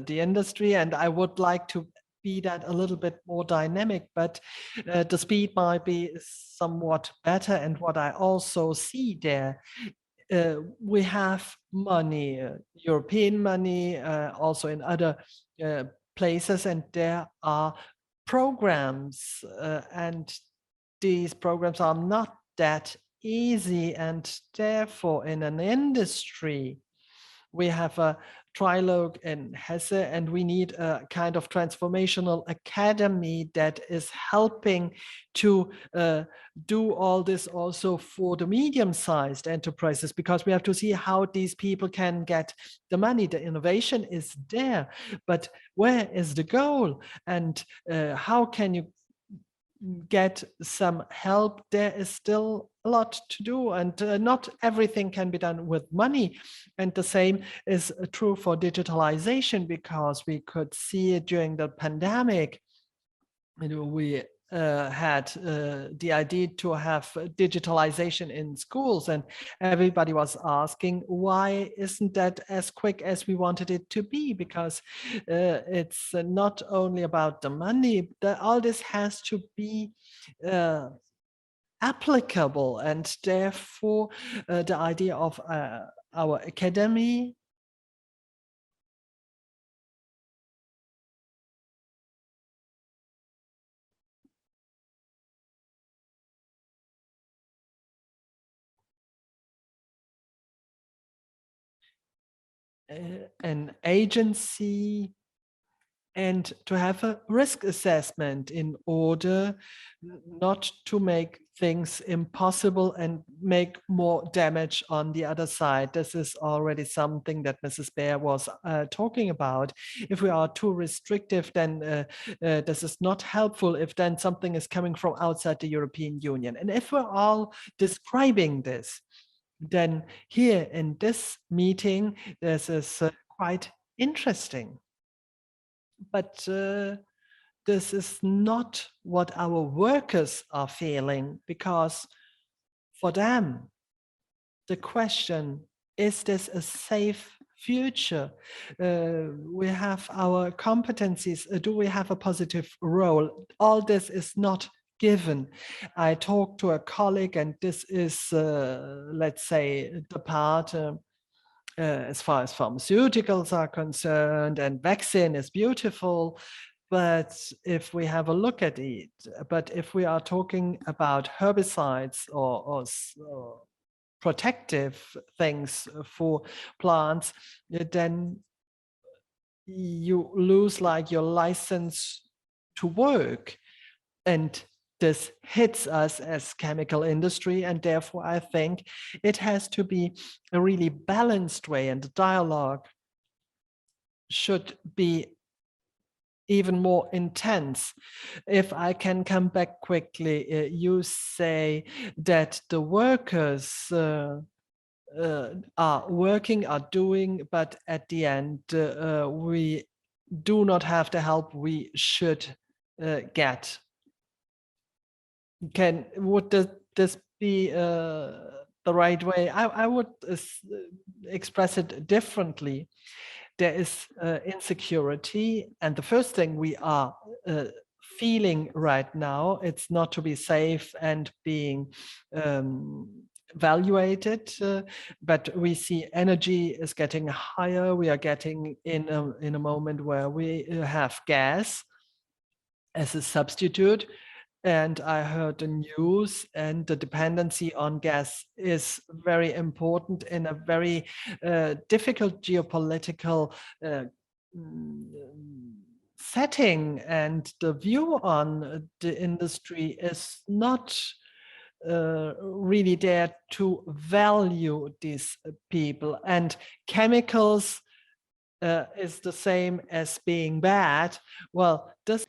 industry, and I would like to be that a little bit more dynamic, but the speed might be somewhat better. And what I also see there, we have money, European money, also in other places, and there are programs, and these programs are not that easy. And therefore, in an industry, we have a trilogue in Hesse, and we need a kind of transformational academy that is helping to do all this also for the medium-sized enterprises, because we have to see how these people can get the money. The innovation is there, but where is the goal? And how can you get some help? There is still a lot to do, and not everything can be done with money. And the same is true for digitalization, because we could see it during the pandemic. We had the idea to have digitalization in schools, and everybody was asking, why isn't that as quick as we wanted it to be? Because it's not only about the money, all this has to be applicable. And therefore, the idea of our academy an agency, and to have a risk assessment in order not to make things impossible and make more damage on the other side. This is already something that Mrs. Beer was talking about. If we are too restrictive, then this is not helpful if then something is coming from outside the European Union. And if we're all describing this, then here in this meeting, this is quite interesting. But this is not what our workers are feeling, because for them, the question, is this a safe future? We have our competencies. Do we have a positive role? All this is not given. I talked to a colleague, and this is, let's say, the part as far as pharmaceuticals are concerned, and vaccine is beautiful. But if we have a look at it, but if we are talking about herbicides or protective things for plants, then you lose like your license to work. And this hits us as chemical industry, and therefore I think it has to be a really balanced way and a dialogue. should be even more intense. If I can come back quickly, you say that the workers are working, are doing, but at the end we do not have the help we should get. Would this be the right way? I would express it differently. There is insecurity, and the first thing we are feeling right now, it's not to be safe and being evaluated, but we see energy is getting higher. We are getting in a moment where we have gas as a substitute. And I heard the news, and the dependency on gas is very important in a very difficult geopolitical setting. And the view on the industry is not really there to value these people. And chemicals is the same as being bad. Well, this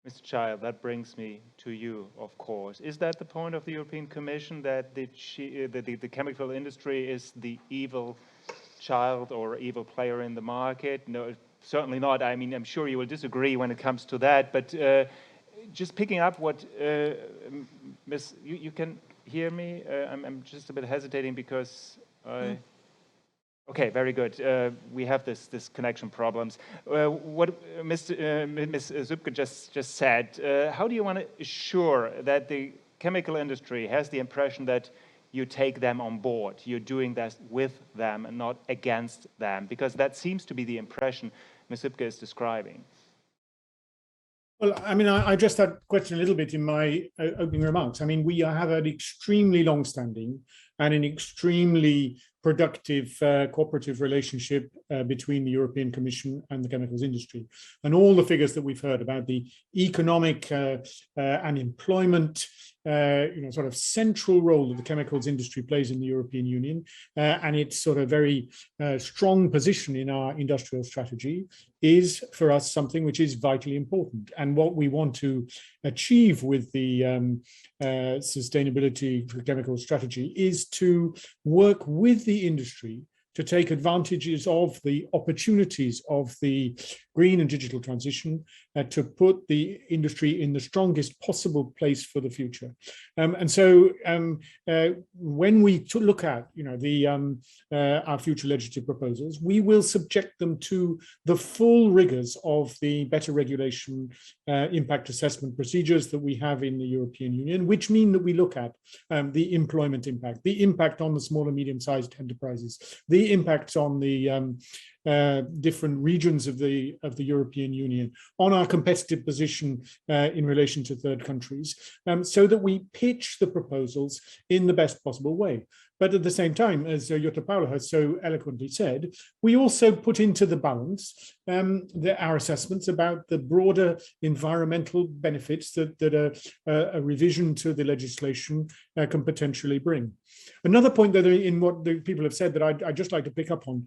Mr. Child, that brings me to you, of course. Is that the point of the European Commission, that the chemical industry is the evil child or evil player in the market? No, certainly not. I mean, I'm sure you will disagree when it comes to that, but just picking up what, Miss, you can hear me? I'm just a bit hesitating because okay, very good. We have this connection problems. What Ms. Süpke just said, how do you want to assure that the chemical industry has the impression that you take them on board, you're doing that with them and not against them? Because that seems to be the impression Ms. Süpke is describing. Well, I mean, I addressed that question a little bit in my opening remarks. I mean, we have an extremely long-standing and an extremely productive cooperative relationship between the European Commission and the chemicals industry. And all the figures that we've heard about the economic and employment sort of central role that the chemicals industry plays in the European Union and its sort of very strong position in our industrial strategy is for us something which is vitally important. And what we want to achieve with the sustainability for chemical strategy is to work with the industry to take advantages of the opportunities of the green and digital transition to put the industry in the strongest possible place for the future. And so when we look at our future legislative proposals, we will subject them to the full rigors of the better regulation impact assessment procedures that we have in the European Union, which mean that we look at the employment impact, the impact on the small and medium-sized enterprises, the impacts on the different regions of the European Union, on our competitive position in relation to third countries, so that we pitch the proposals in the best possible way. But at the same time, as Jutta Paulus has so eloquently said, we also put into the balance our assessments about the broader environmental benefits that a revision to the legislation can potentially bring. Another point that in what the people have said that I'd just like to pick up on,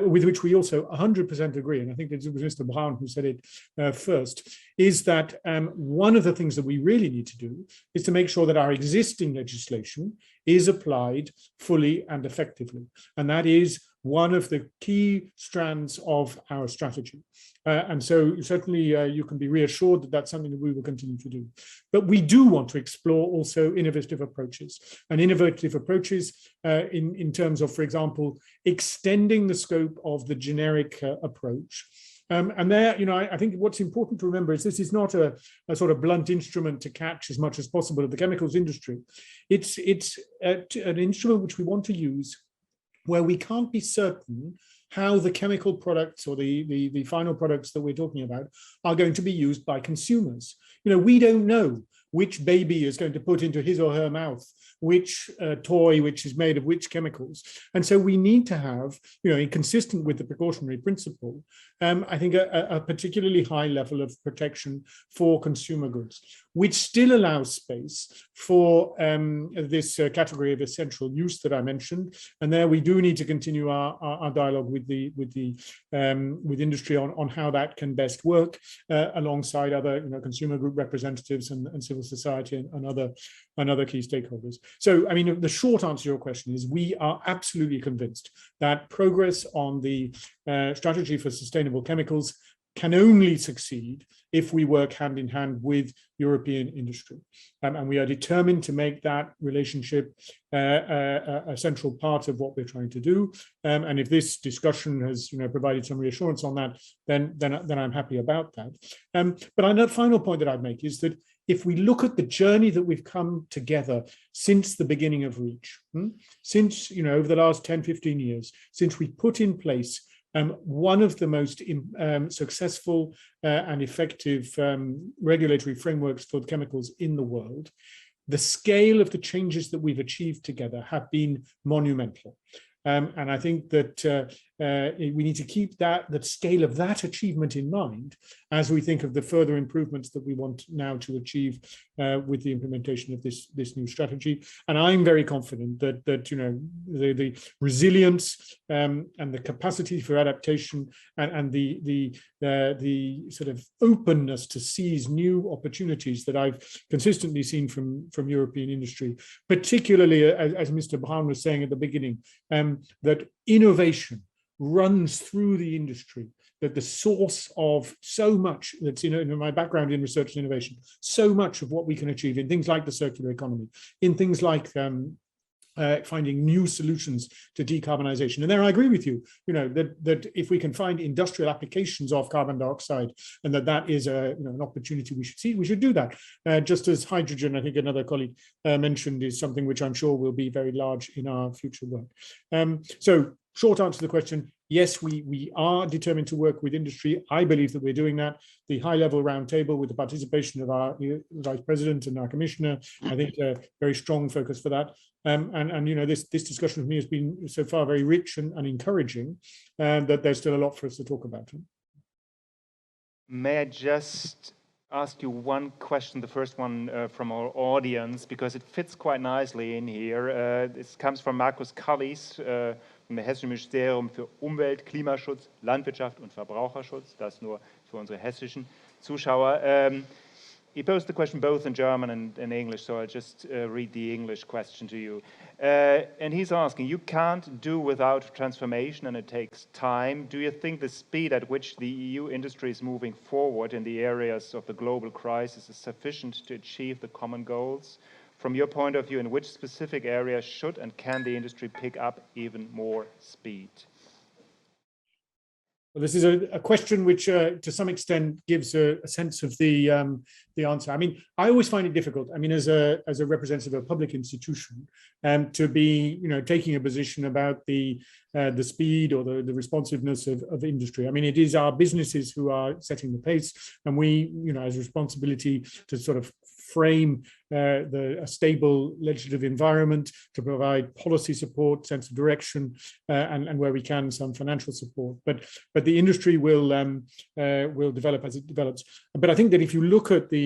with which we also 100% agree, and I think it was Mr. Braun who said it first, is that one of the things that we really need to do is to make sure that our existing legislation is applied fully and effectively. And that is one of the key strands of our strategy. And so certainly you can be reassured that that's something that we will continue to do. But we do want to explore also innovative approaches, and innovative approaches in terms of, for example, extending the scope of the generic approach. And there, I think what's important to remember is this is not a sort of blunt instrument to catch as much as possible of the chemicals industry. It's an instrument which we want to use where we can't be certain how the chemical products or the final products that we're talking about are going to be used by consumers. We don't know which baby is going to put into his or her mouth which toy which is made of which chemicals. And so we need to have, consistent with the precautionary principle, I think a particularly high level of protection for consumer goods. which still allows space for this category of essential use that I mentioned. And there we do need to continue our dialogue with industry on how that can best work alongside other consumer group representatives and civil society and other key stakeholders. So, I mean, the short answer to your question is we are absolutely convinced that progress on the strategy for sustainable chemicals can only succeed if we work hand in hand with European industry. And we are determined to make that relationship a central part of what we're trying to do. And if this discussion has provided some reassurance on that, then I'm happy about that. But another final point that I'd make is that if we look at the journey that we've come together since the beginning of REACH, since, over the last 10, 15 years, since we put in place one of the most successful and effective regulatory frameworks for chemicals in the world, the scale of the changes that we've achieved together have been monumental. And I think that we need to keep the scale of that achievement in mind as we think of the further improvements that we want now to achieve with the implementation of this new strategy. And I'm very confident that the resilience and the capacity for adaptation and the sort of openness to seize new opportunities that I've consistently seen from European industry, particularly as Mr. Braun was saying at the beginning, that innovation runs through the industry, that the source of so much that's in my background in research and innovation, so much of what we can achieve in things like the circular economy, in things like finding new solutions to decarbonization. And there I agree with you, that if we can find industrial applications of carbon dioxide and that is an opportunity we should see, we should do that. Just as hydrogen, I think another colleague mentioned, is something which I'm sure will be very large in our future work. So short answer to the question, yes, we are determined to work with industry. I believe that we're doing that. The high-level roundtable with the participation of our Vice President and our Commissioner, I think a very strong focus for that. And this discussion with me has been so far very rich and encouraging, that there's still a lot for us to talk about. May I just ask you one question, the first one from our audience, because it fits quite nicely in here. This comes from Markus Kallis vom Hessischen Ministerium für Umwelt, Klimaschutz, Landwirtschaft und Verbraucherschutz. Das nur für unsere hessischen Zuschauer. He posed the question both in German and in English, so I'll just read the English question to you. And he's asking, you can't do without transformation and it takes time. Do you think the speed at which the EU industry is moving forward in the areas of the global crisis is sufficient to achieve the common goals? From your point of view, in which specific areas should and can the industry pick up even more speed? Well, this is a question which, to some extent, gives a sense of the answer. I mean, I always find it difficult. I mean, as a representative of a public institution, to be, taking a position about the speed or the responsiveness of industry. I mean, it is our businesses who are setting the pace, and we, as responsibility to sort of frame a stable legislative environment, to provide policy support, sense of direction, and where we can, some financial support. But the industry will develop as it develops. But I think that if you look at the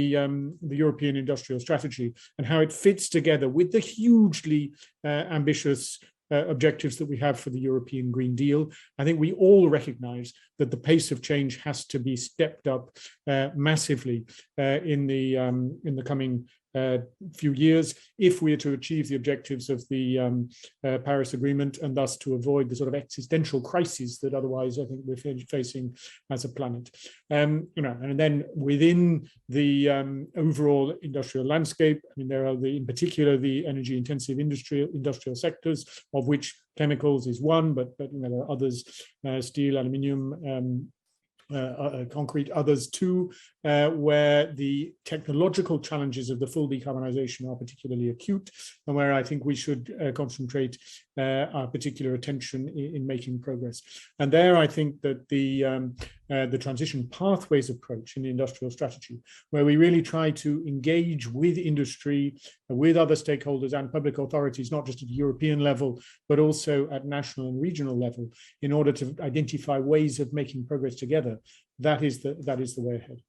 European industrial strategy and how it fits together with the hugely ambitious objectives that we have for the European Green Deal, I think we all recognize that the pace of change has to be stepped up massively in the coming few years if we are to achieve the objectives of the Paris Agreement, and thus to avoid the sort of existential crises that otherwise I think we're facing as a planet. And then within the overall industrial landscape, I mean, there are in particular the energy-intensive industrial sectors, of which chemicals is one, but there are others, steel, aluminium, concrete, others too, where the technological challenges of the full decarbonization are particularly acute, and where I think we should concentrate our particular attention in making progress. And there I think that the transition pathways approach in the industrial strategy, where we really try to engage with industry, with other stakeholders and public authorities, not just at the European level, but also at national and regional level, in order to identify ways of making progress together. That is the way ahead.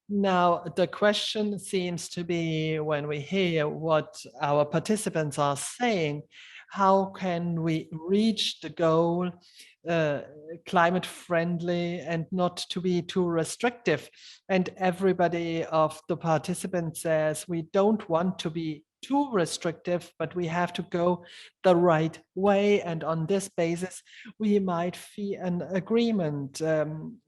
Now, the question seems to be, when we hear what our participants are saying, how can we reach the goal climate friendly and not to be too restrictive? And everybody of the participants says we don't want to be too restrictive, but we have to go the right way. And on this basis, we might see an agreement.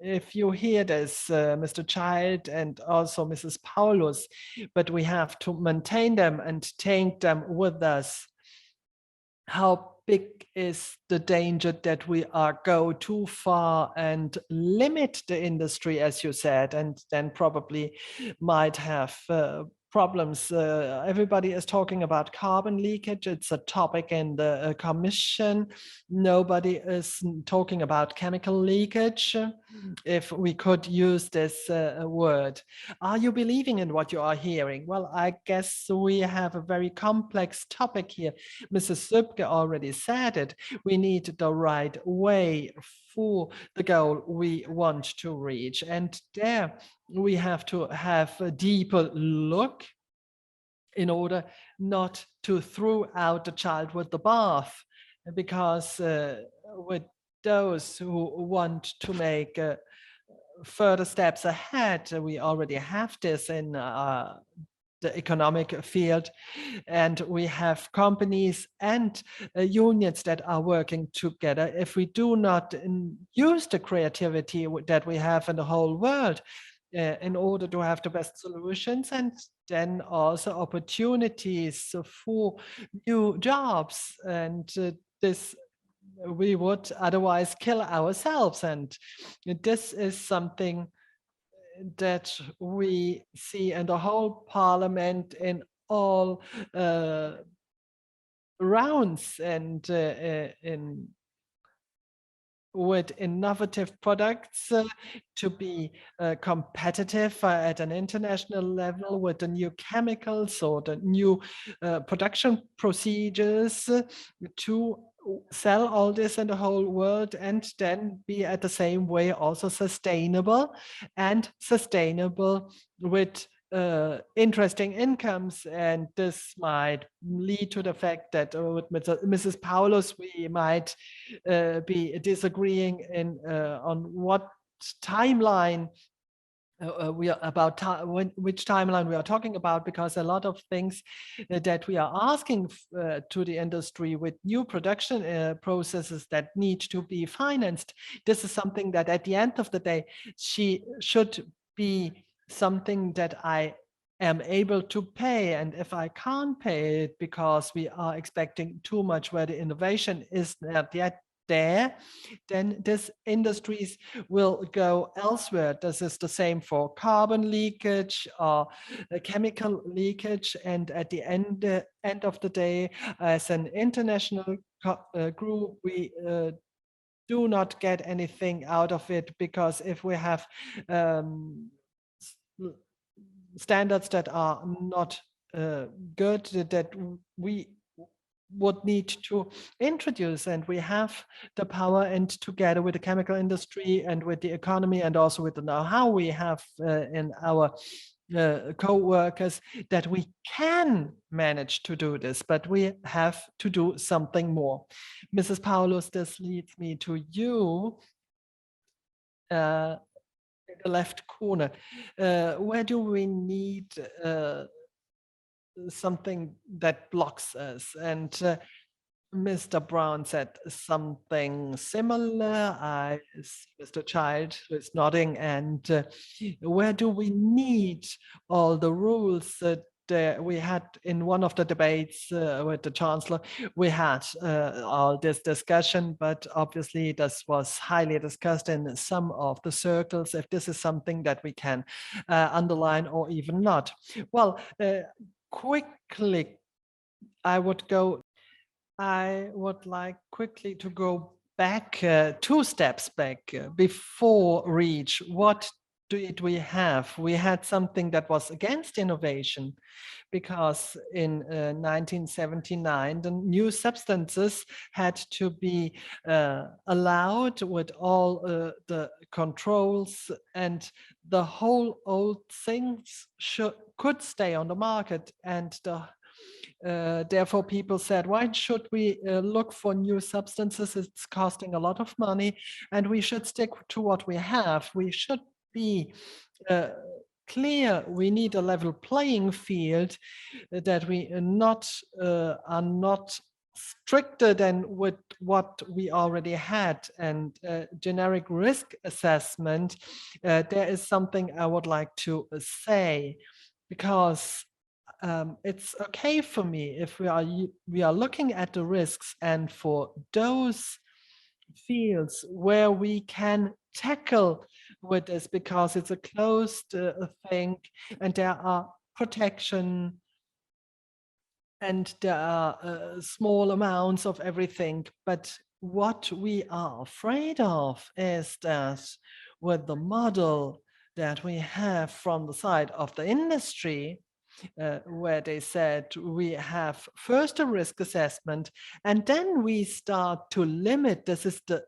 If you hear this, Mr. Child and also Mrs. Paulus, but we have to maintain them and take them with us. How big is the danger that we are go too far and limit the industry, as you said, and then probably might have problems. Everybody is talking about carbon leakage. It's a topic in the commission. Nobody is talking about chemical leakage, if we could use this word. Are you believing in what you are hearing? Well, I guess we have a very complex topic here. Mrs. Süpke already said it. We need the right way for the goal we want to reach. And there we have to have a deeper look in order not to throw out the child with the bath, because with those who want to make further steps ahead, we already have this in the economic field, and we have companies and unions that are working together. If we do not use the creativity that we have in the whole world in order to have the best solutions, and then also opportunities for new jobs, and this we would otherwise kill ourselves. And this is something that we see in the whole parliament in all rounds, and with innovative products to be competitive at an international level, with the new chemicals or the new production procedures to sell all this in the whole world, and then be at the same way also sustainable, and sustainable with interesting incomes. And this might lead to the fact that with Mrs. Paulus, we might be disagreeing in on what timeline we are about which timeline we are talking about, because a lot of things that we are asking to the industry with new production processes that need to be financed, this is something that at the end of the day she should be something that I am able to pay. And if I can't pay it because we are expecting too much where the innovation is not yet there, then this industries will go elsewhere. This is the same for carbon leakage or chemical leakage. And at the end of the day, as an international group, we do not get anything out of it, because if we have standards that are not good, that we would need to introduce, and we have the power, and together with the chemical industry and with the economy and also with the know-how we have in our co-workers, that we can manage to do this, but we have to do something more. Mrs. Paulus, this leads me to you. In the left corner, where do we need something that blocks us? And Mr. Braun said something similar. Mr. Child is nodding. And where do we need all the rules that we had in one of the debates with the Chancellor? We had all this discussion, but obviously this was highly discussed in some of the circles, if this is something that we can underline or even not. Well, quickly, I would like quickly to go back 2 steps back before REACH. What did we have? We had something that was against innovation, because in 1979, the new substances had to be allowed with all the controls, and the whole old things could stay on the market. And therefore, people said, why should we look for new substances? It's costing a lot of money, and we should stick to what we have. We should be clear. We need a level playing field, that we are not stricter than with what we already had. And generic risk assessment, there is something I would like to say, because it's okay for me if we are looking at the risks, and for those fields where we can tackle with this, because it's a closed thing, and there are protection, and there are small amounts of everything. But what we are afraid of is that with the model that we have from the side of the industry, where they said we have first a risk assessment, and then we start to limit. This is the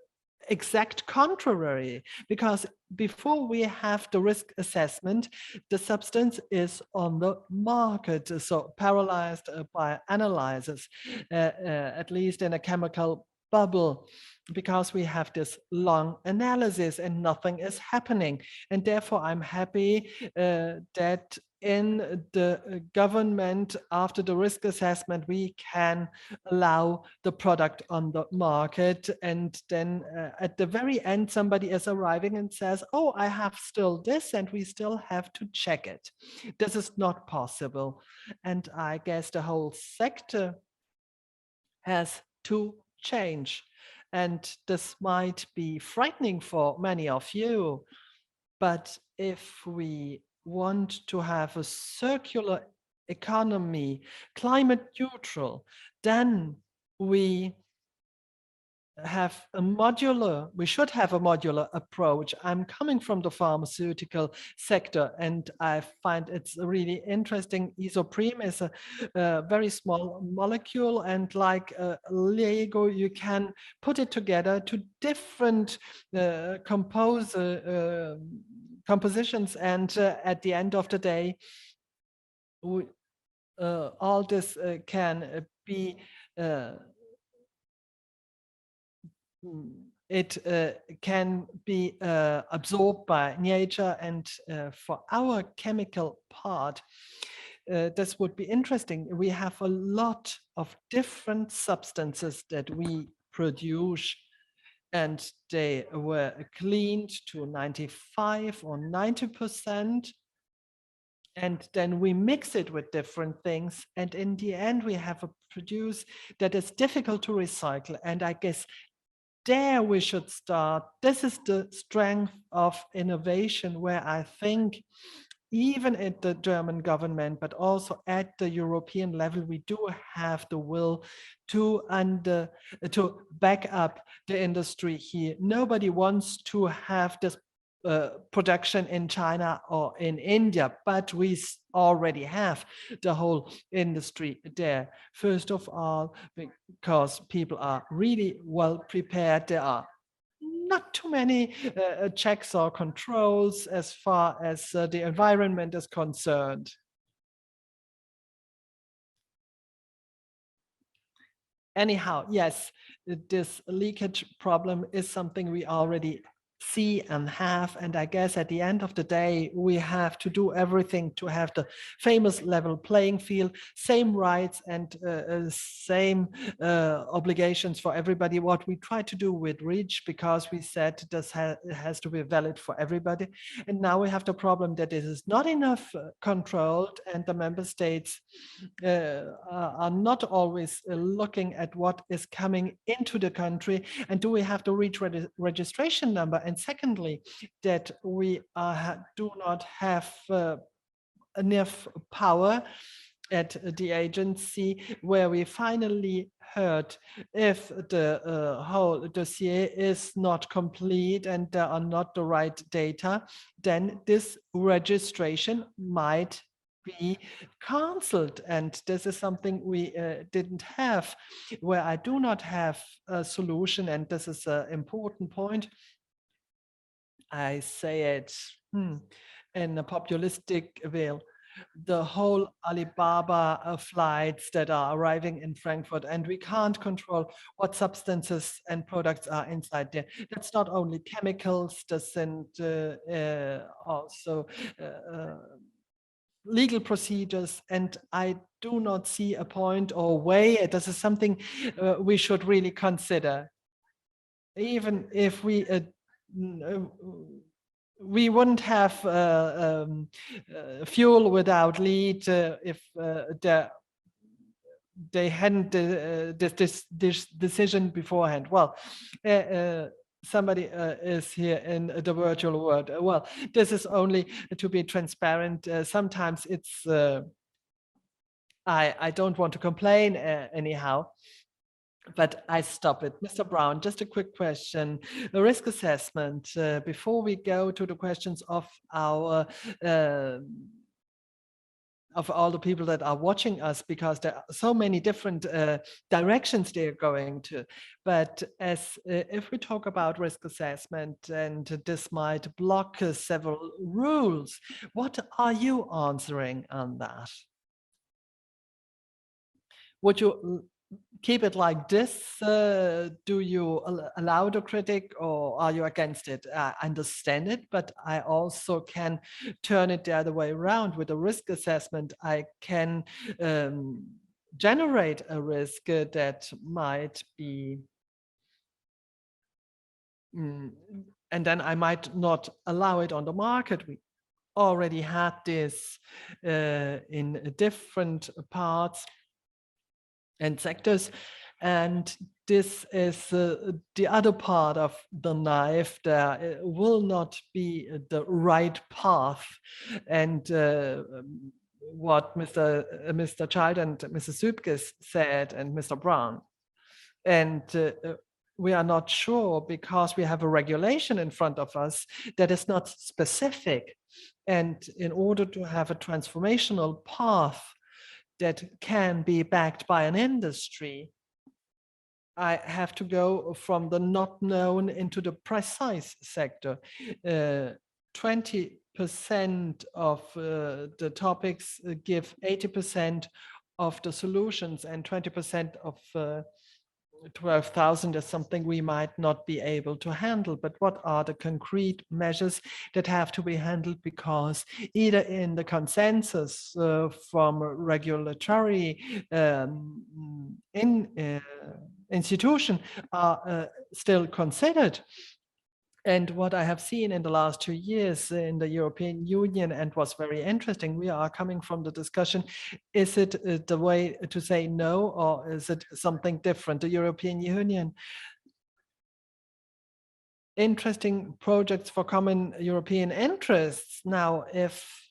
exact contrary, because before we have the risk assessment, the substance is on the market, so paralyzed by analyzers, at least in a chemical bubble, because we have this long analysis and nothing is happening. And therefore, I'm happy that in the government, after the risk assessment, we can allow the product on the market. And then at the very end, somebody is arriving and says, oh, I have still this, and we still have to check it. This is not possible. And I guess the whole sector has to change. And this might be frightening for many of you, but if we want to have a circular economy, climate neutral, then we should have a modular approach. I'm coming from the pharmaceutical sector, and I find it's really interesting. Isoprene is a very small molecule, and like Lego, you can put it together to different compositions, and at the end of the day, all this can be absorbed by nature. And for our chemical part, this would be interesting. We have a lot of different substances that we produce, and they were cleaned to 95 or 90%. And then we mix it with different things. And in the end, we have a produce that is difficult to recycle. And I guess there we should start. This is the strength of innovation, where I think even at the German government, but also at the European level, we do have the will to back up the industry here. Nobody wants to have this production in China or in India, but we already have the whole industry there. First of all, because people are really well prepared. There are not too many checks or controls as far as the environment is concerned. Anyhow, yes, this leakage problem is something we already see and have, and I guess at the end of the day, we have to do everything to have the famous level playing field, same rights and same obligations for everybody. What we try to do with REACH, because we said this has to be valid for everybody, and now we have the problem that it is not enough controlled, and the member states are not always looking at what is coming into the country, and do we have the REACH registration number? And secondly, that we do not have enough power at the agency where we finally heard if the whole dossier is not complete and there are not the right data, then this registration might be cancelled. And this is something we didn't have, where I do not have a solution. And this is an important point. I say it in a populistic way. The whole Alibaba flights that are arriving in Frankfurt, and we can't control what substances and products are inside there. That's not only chemicals, that's also legal procedures, and I do not see a point or way. This is something we should really consider. Even if we wouldn't have fuel without lead if they hadn't this decision beforehand. Well, somebody is here in the virtual world. Well, this is only to be transparent. Sometimes it's, I don't want to complain anyhow, but I stop it. Mr. Braun, just a quick question. The risk assessment, before we go to the questions of our of all the people that are watching us, because there are so many different directions they're going to. But as if we talk about risk assessment, and this might block several rules, what are you answering on that? Would you keep it like this? Do you allow the critic, or are you against it? I understand it, but I also can turn it the other way around. With a risk assessment, I can generate a risk that might be, and then I might not allow it on the market. We already had this in different parts and sectors, and this is the other part of the knife. There will not be the right path, and what Mr. Child and Mrs. Süpke said, and Mr. Braun, and we are not sure because we have a regulation in front of us that is not specific, and in order to have a transformational path that can be backed by an industry, I have to go from the not known into the precise sector. 20% of the topics give 80% of the solutions, and 20% of 12,000 is something we might not be able to handle. But what are the concrete measures that have to be handled? Because either in the consensus from regulatory institution are still considered. And what I have seen in the last 2 years in the European Union, and was very interesting, we are coming from the discussion, is it the way to say no, or is it something different? The European Union, interesting projects for common European interests. Now, if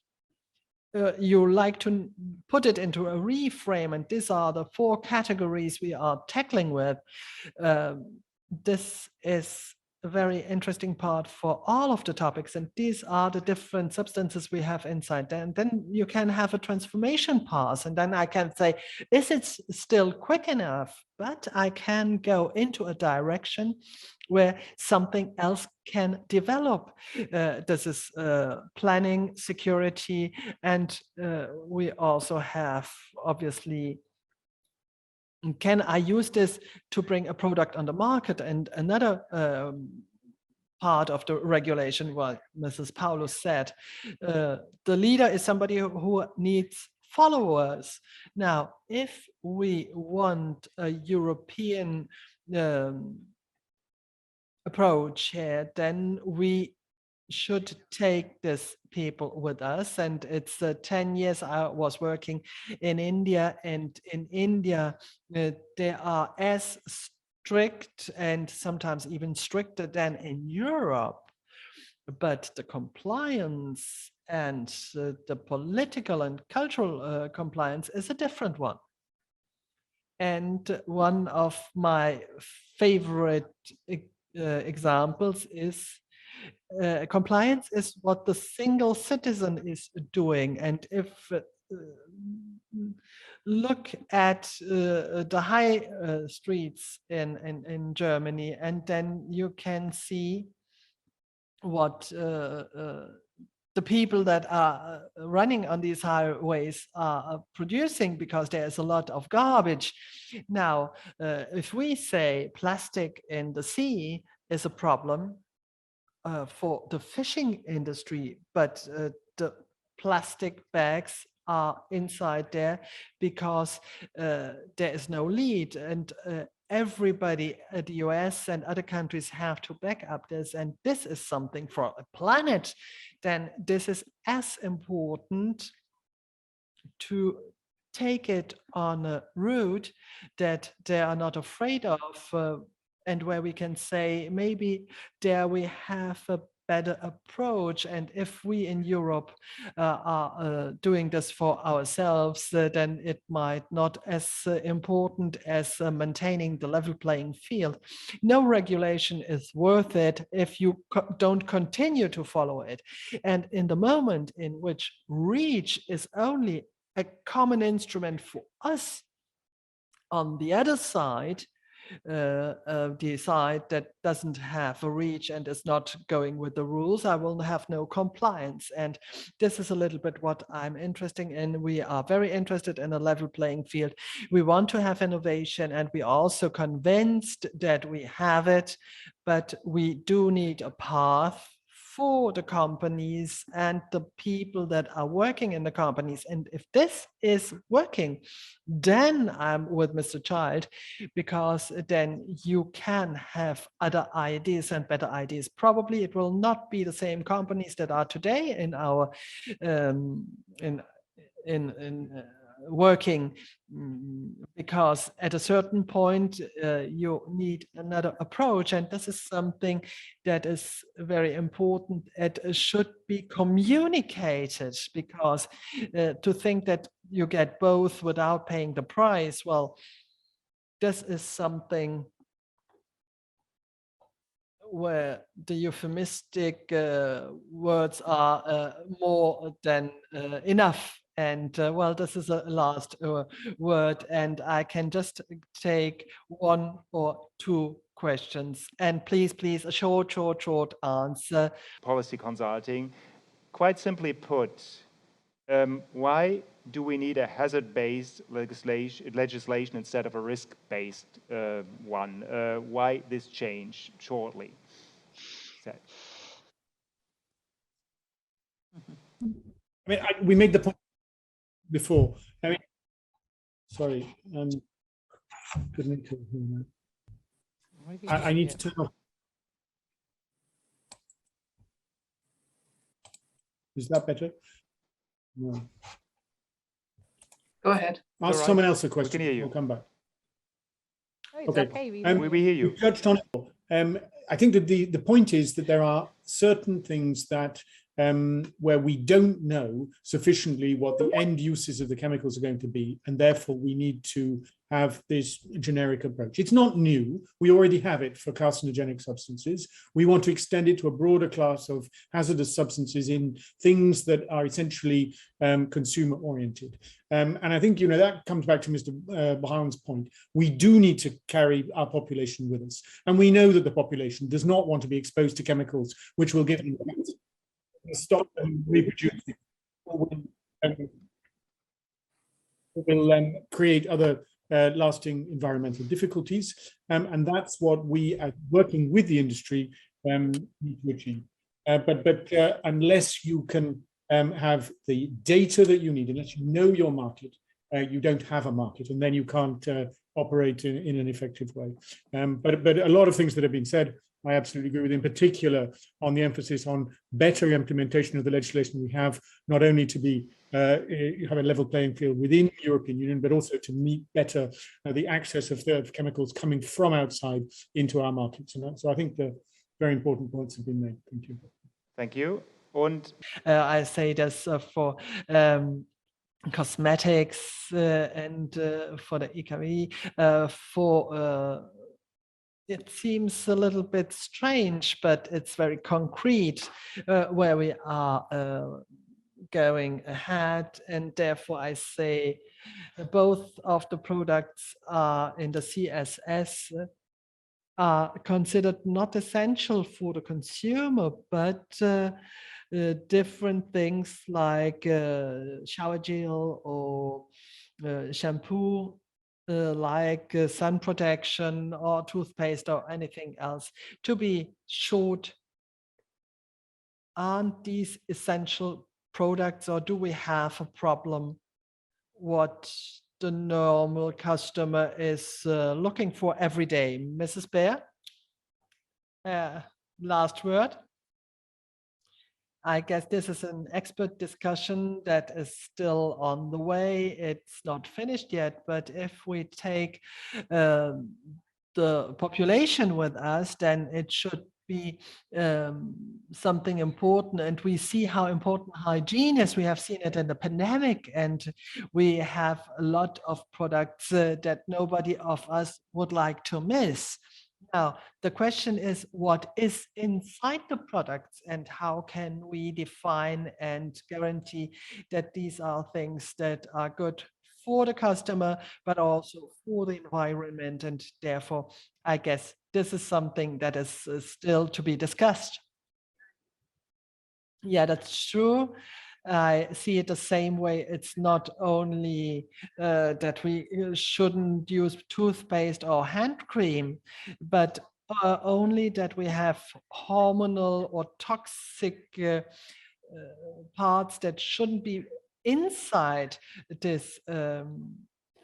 you like to put it into a reframe, and these are the 4 categories we are tackling with, this is a very interesting part for all of the topics, and these are the different substances we have inside there. And then you can have a transformation path, and then I can say, is it still quick enough? But I can go into a direction where something else can develop. This is planning, security, and we also have, obviously, can I use this to bring a product on the market? And another part of the regulation, what Mrs. Paulus said, the leader is somebody who needs followers. Now, if we want a European approach here, then we should take these people with us. And it's 10 years I was working in India, and in India they are as strict, and sometimes even stricter than in Europe, but the compliance and the political and cultural compliance is a different one. And one of my favorite examples is compliance is what the single citizen is doing. And if look at the high streets in Germany, and then you can see what the people that are running on these highways are producing, because there's a lot of garbage. Now, if we say plastic in the sea is a problem for the fishing industry, but the plastic bags are inside there because there is no lead, and everybody at the US and other countries have to back up this, and this is something for a planet, then this is as important to take it on a route that they are not afraid of, and where we can say maybe there we have a better approach. And if we in Europe are doing this for ourselves, then it might not as important as maintaining the level playing field. No regulation is worth it if you don't continue to follow it. And in the moment in which REACH is only a common instrument for us, on the other side, the side that doesn't have a REACH and is not going with the rules, I will have no compliance. And this is a little bit what I'm interested in. We are very interested in a level playing field. We want to have innovation, and we are also convinced that we have it, but we do need a path for the companies and the people that are working in the companies. And if this is working, then I'm with Mr. Child, because then you can have other ideas and better ideas. Probably it will not be the same companies that are today in our working, because at a certain point you need another approach, and this is something that is very important. It should be communicated, because to think that you get both without paying the price, well, this is something where the euphemistic words are more than enough. And well, this is a last word, and I can just take one or two questions. And please, a short answer. Policy consulting, quite simply put, why do we need a hazard-based legislation instead of a risk-based one? Why this change, shortly? I mean, we made the point before. I mean, sorry, couldn't hear that. I need to turn off. Is that better? No. Go ahead. Ask someone else a question. We can hear you. We'll come back. Oh, it's okay. We hear you. You touched on it. I think that the point is that there are certain things that where we don't know sufficiently what the end uses of the chemicals are going to be, and therefore we need to have this generic approach. It's not new. We already have it for carcinogenic substances. We want to extend it to a broader class of hazardous substances in things that are essentially consumer oriented. And I think, that comes back to Mr. Braun's point. We do need to carry our population with us. And we know that the population does not want to be exposed to chemicals which will give them cancer, stop them reproducing, or will create other lasting environmental difficulties. And that's what we are working with the industry need to achieve. But unless you can have the data that you need, unless you know your market, you don't have a market, and then you can't operate in an effective way. But a lot of things that have been said, I absolutely agree with, in particular on the emphasis on better implementation of the legislation we have, not only to be have a level playing field within the European Union, but also to meet better the access of chemicals coming from outside into our markets. And so I think the very important points have been made. Thank you. Thank you. Und I say this for cosmetics and for the IGBCE, it seems a little bit strange, but it's very concrete where we are going ahead. And therefore I say both of the products are in the CSS are considered not essential for the consumer, but different things like shower gel or shampoo, like sun protection or toothpaste or anything else. To be short, aren't these essential products, or do we have a problem what the normal customer is looking for every day? Mrs. Beer, last word. I guess this is an expert discussion that is still on the way. It's not finished yet, but if we take the population with us, then it should be something important. And we see how important hygiene is. We have seen it in the pandemic, and we have a lot of products that nobody of us would like to miss. Now, the question is, what is inside the products, and how can we define and guarantee that these are things that are good for the customer, but also for the environment? And therefore, I guess this is something that is still to be discussed. Yeah, that's true. I see it the same way. It's not only that we shouldn't use toothpaste or hand cream, but only that we have hormonal or toxic parts that shouldn't be inside these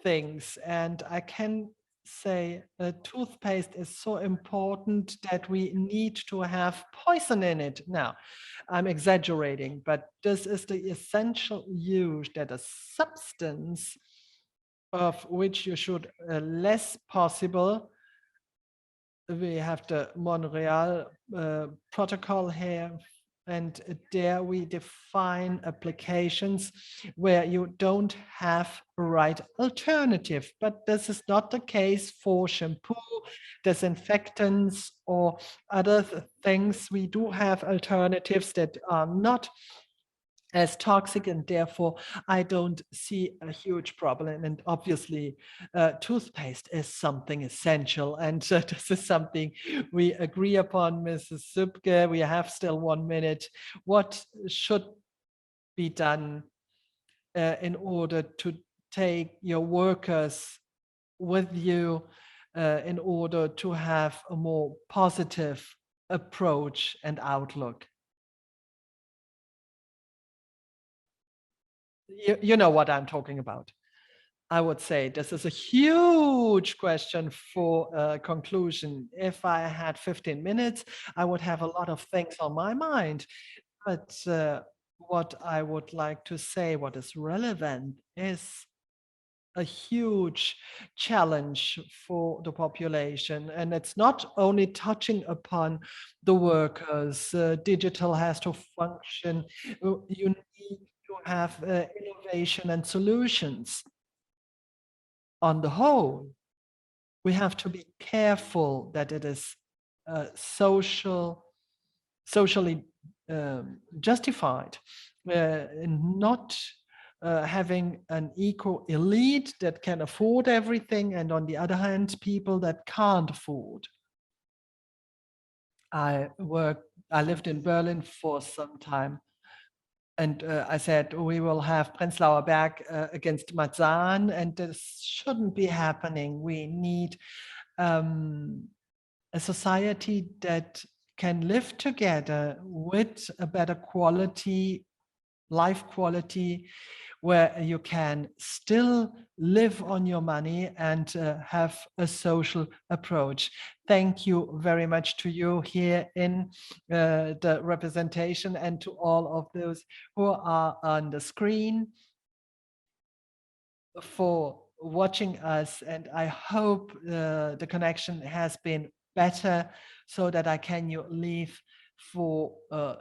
things. And I can say toothpaste is so important that we need to have poison in it. Now, I'm exaggerating, but this is the essential use, that a substance of which you should less possible. We have the Montreal protocol here, and there we define applications where you don't have a right alternative. But this is not the case for shampoo, disinfectants, or other things. We do have alternatives that are not as toxic, and therefore I don't see a huge problem. And obviously toothpaste is something essential, and this is something we agree upon. Mrs. Süpke, we have still 1 minute. What should be done in order to take your workers with you in order to have a more positive approach and outlook? You know what I'm talking about. I would say this is a huge question for conclusion. If I had 15 minutes, I would have a lot of things on my mind. But what I would like to say, what is relevant, is a huge challenge for the population. And it's not only touching upon the workers. Digital has to function. You need to have innovation and solutions. On the whole, we have to be careful that it is socially justified, and not having an eco elite that can afford everything, and on the other hand, people that can't afford. I lived in Berlin for some time, and I said, we will have Prenzlauer Berg against Marzahn, and this shouldn't be happening. We need a society that can live together with a better quality, life quality, where you can still live on your money and have a social approach. Thank you very much to you here in the representation, and to all of those who are on the screen for watching us. And I hope the connection has been better, so that I can leave for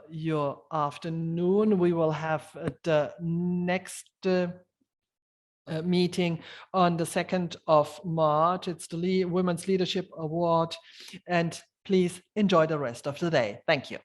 your afternoon. We will have the next meeting on the 2nd of March. It's the Women's Leadership Award, and please enjoy the rest of the day. Thank you.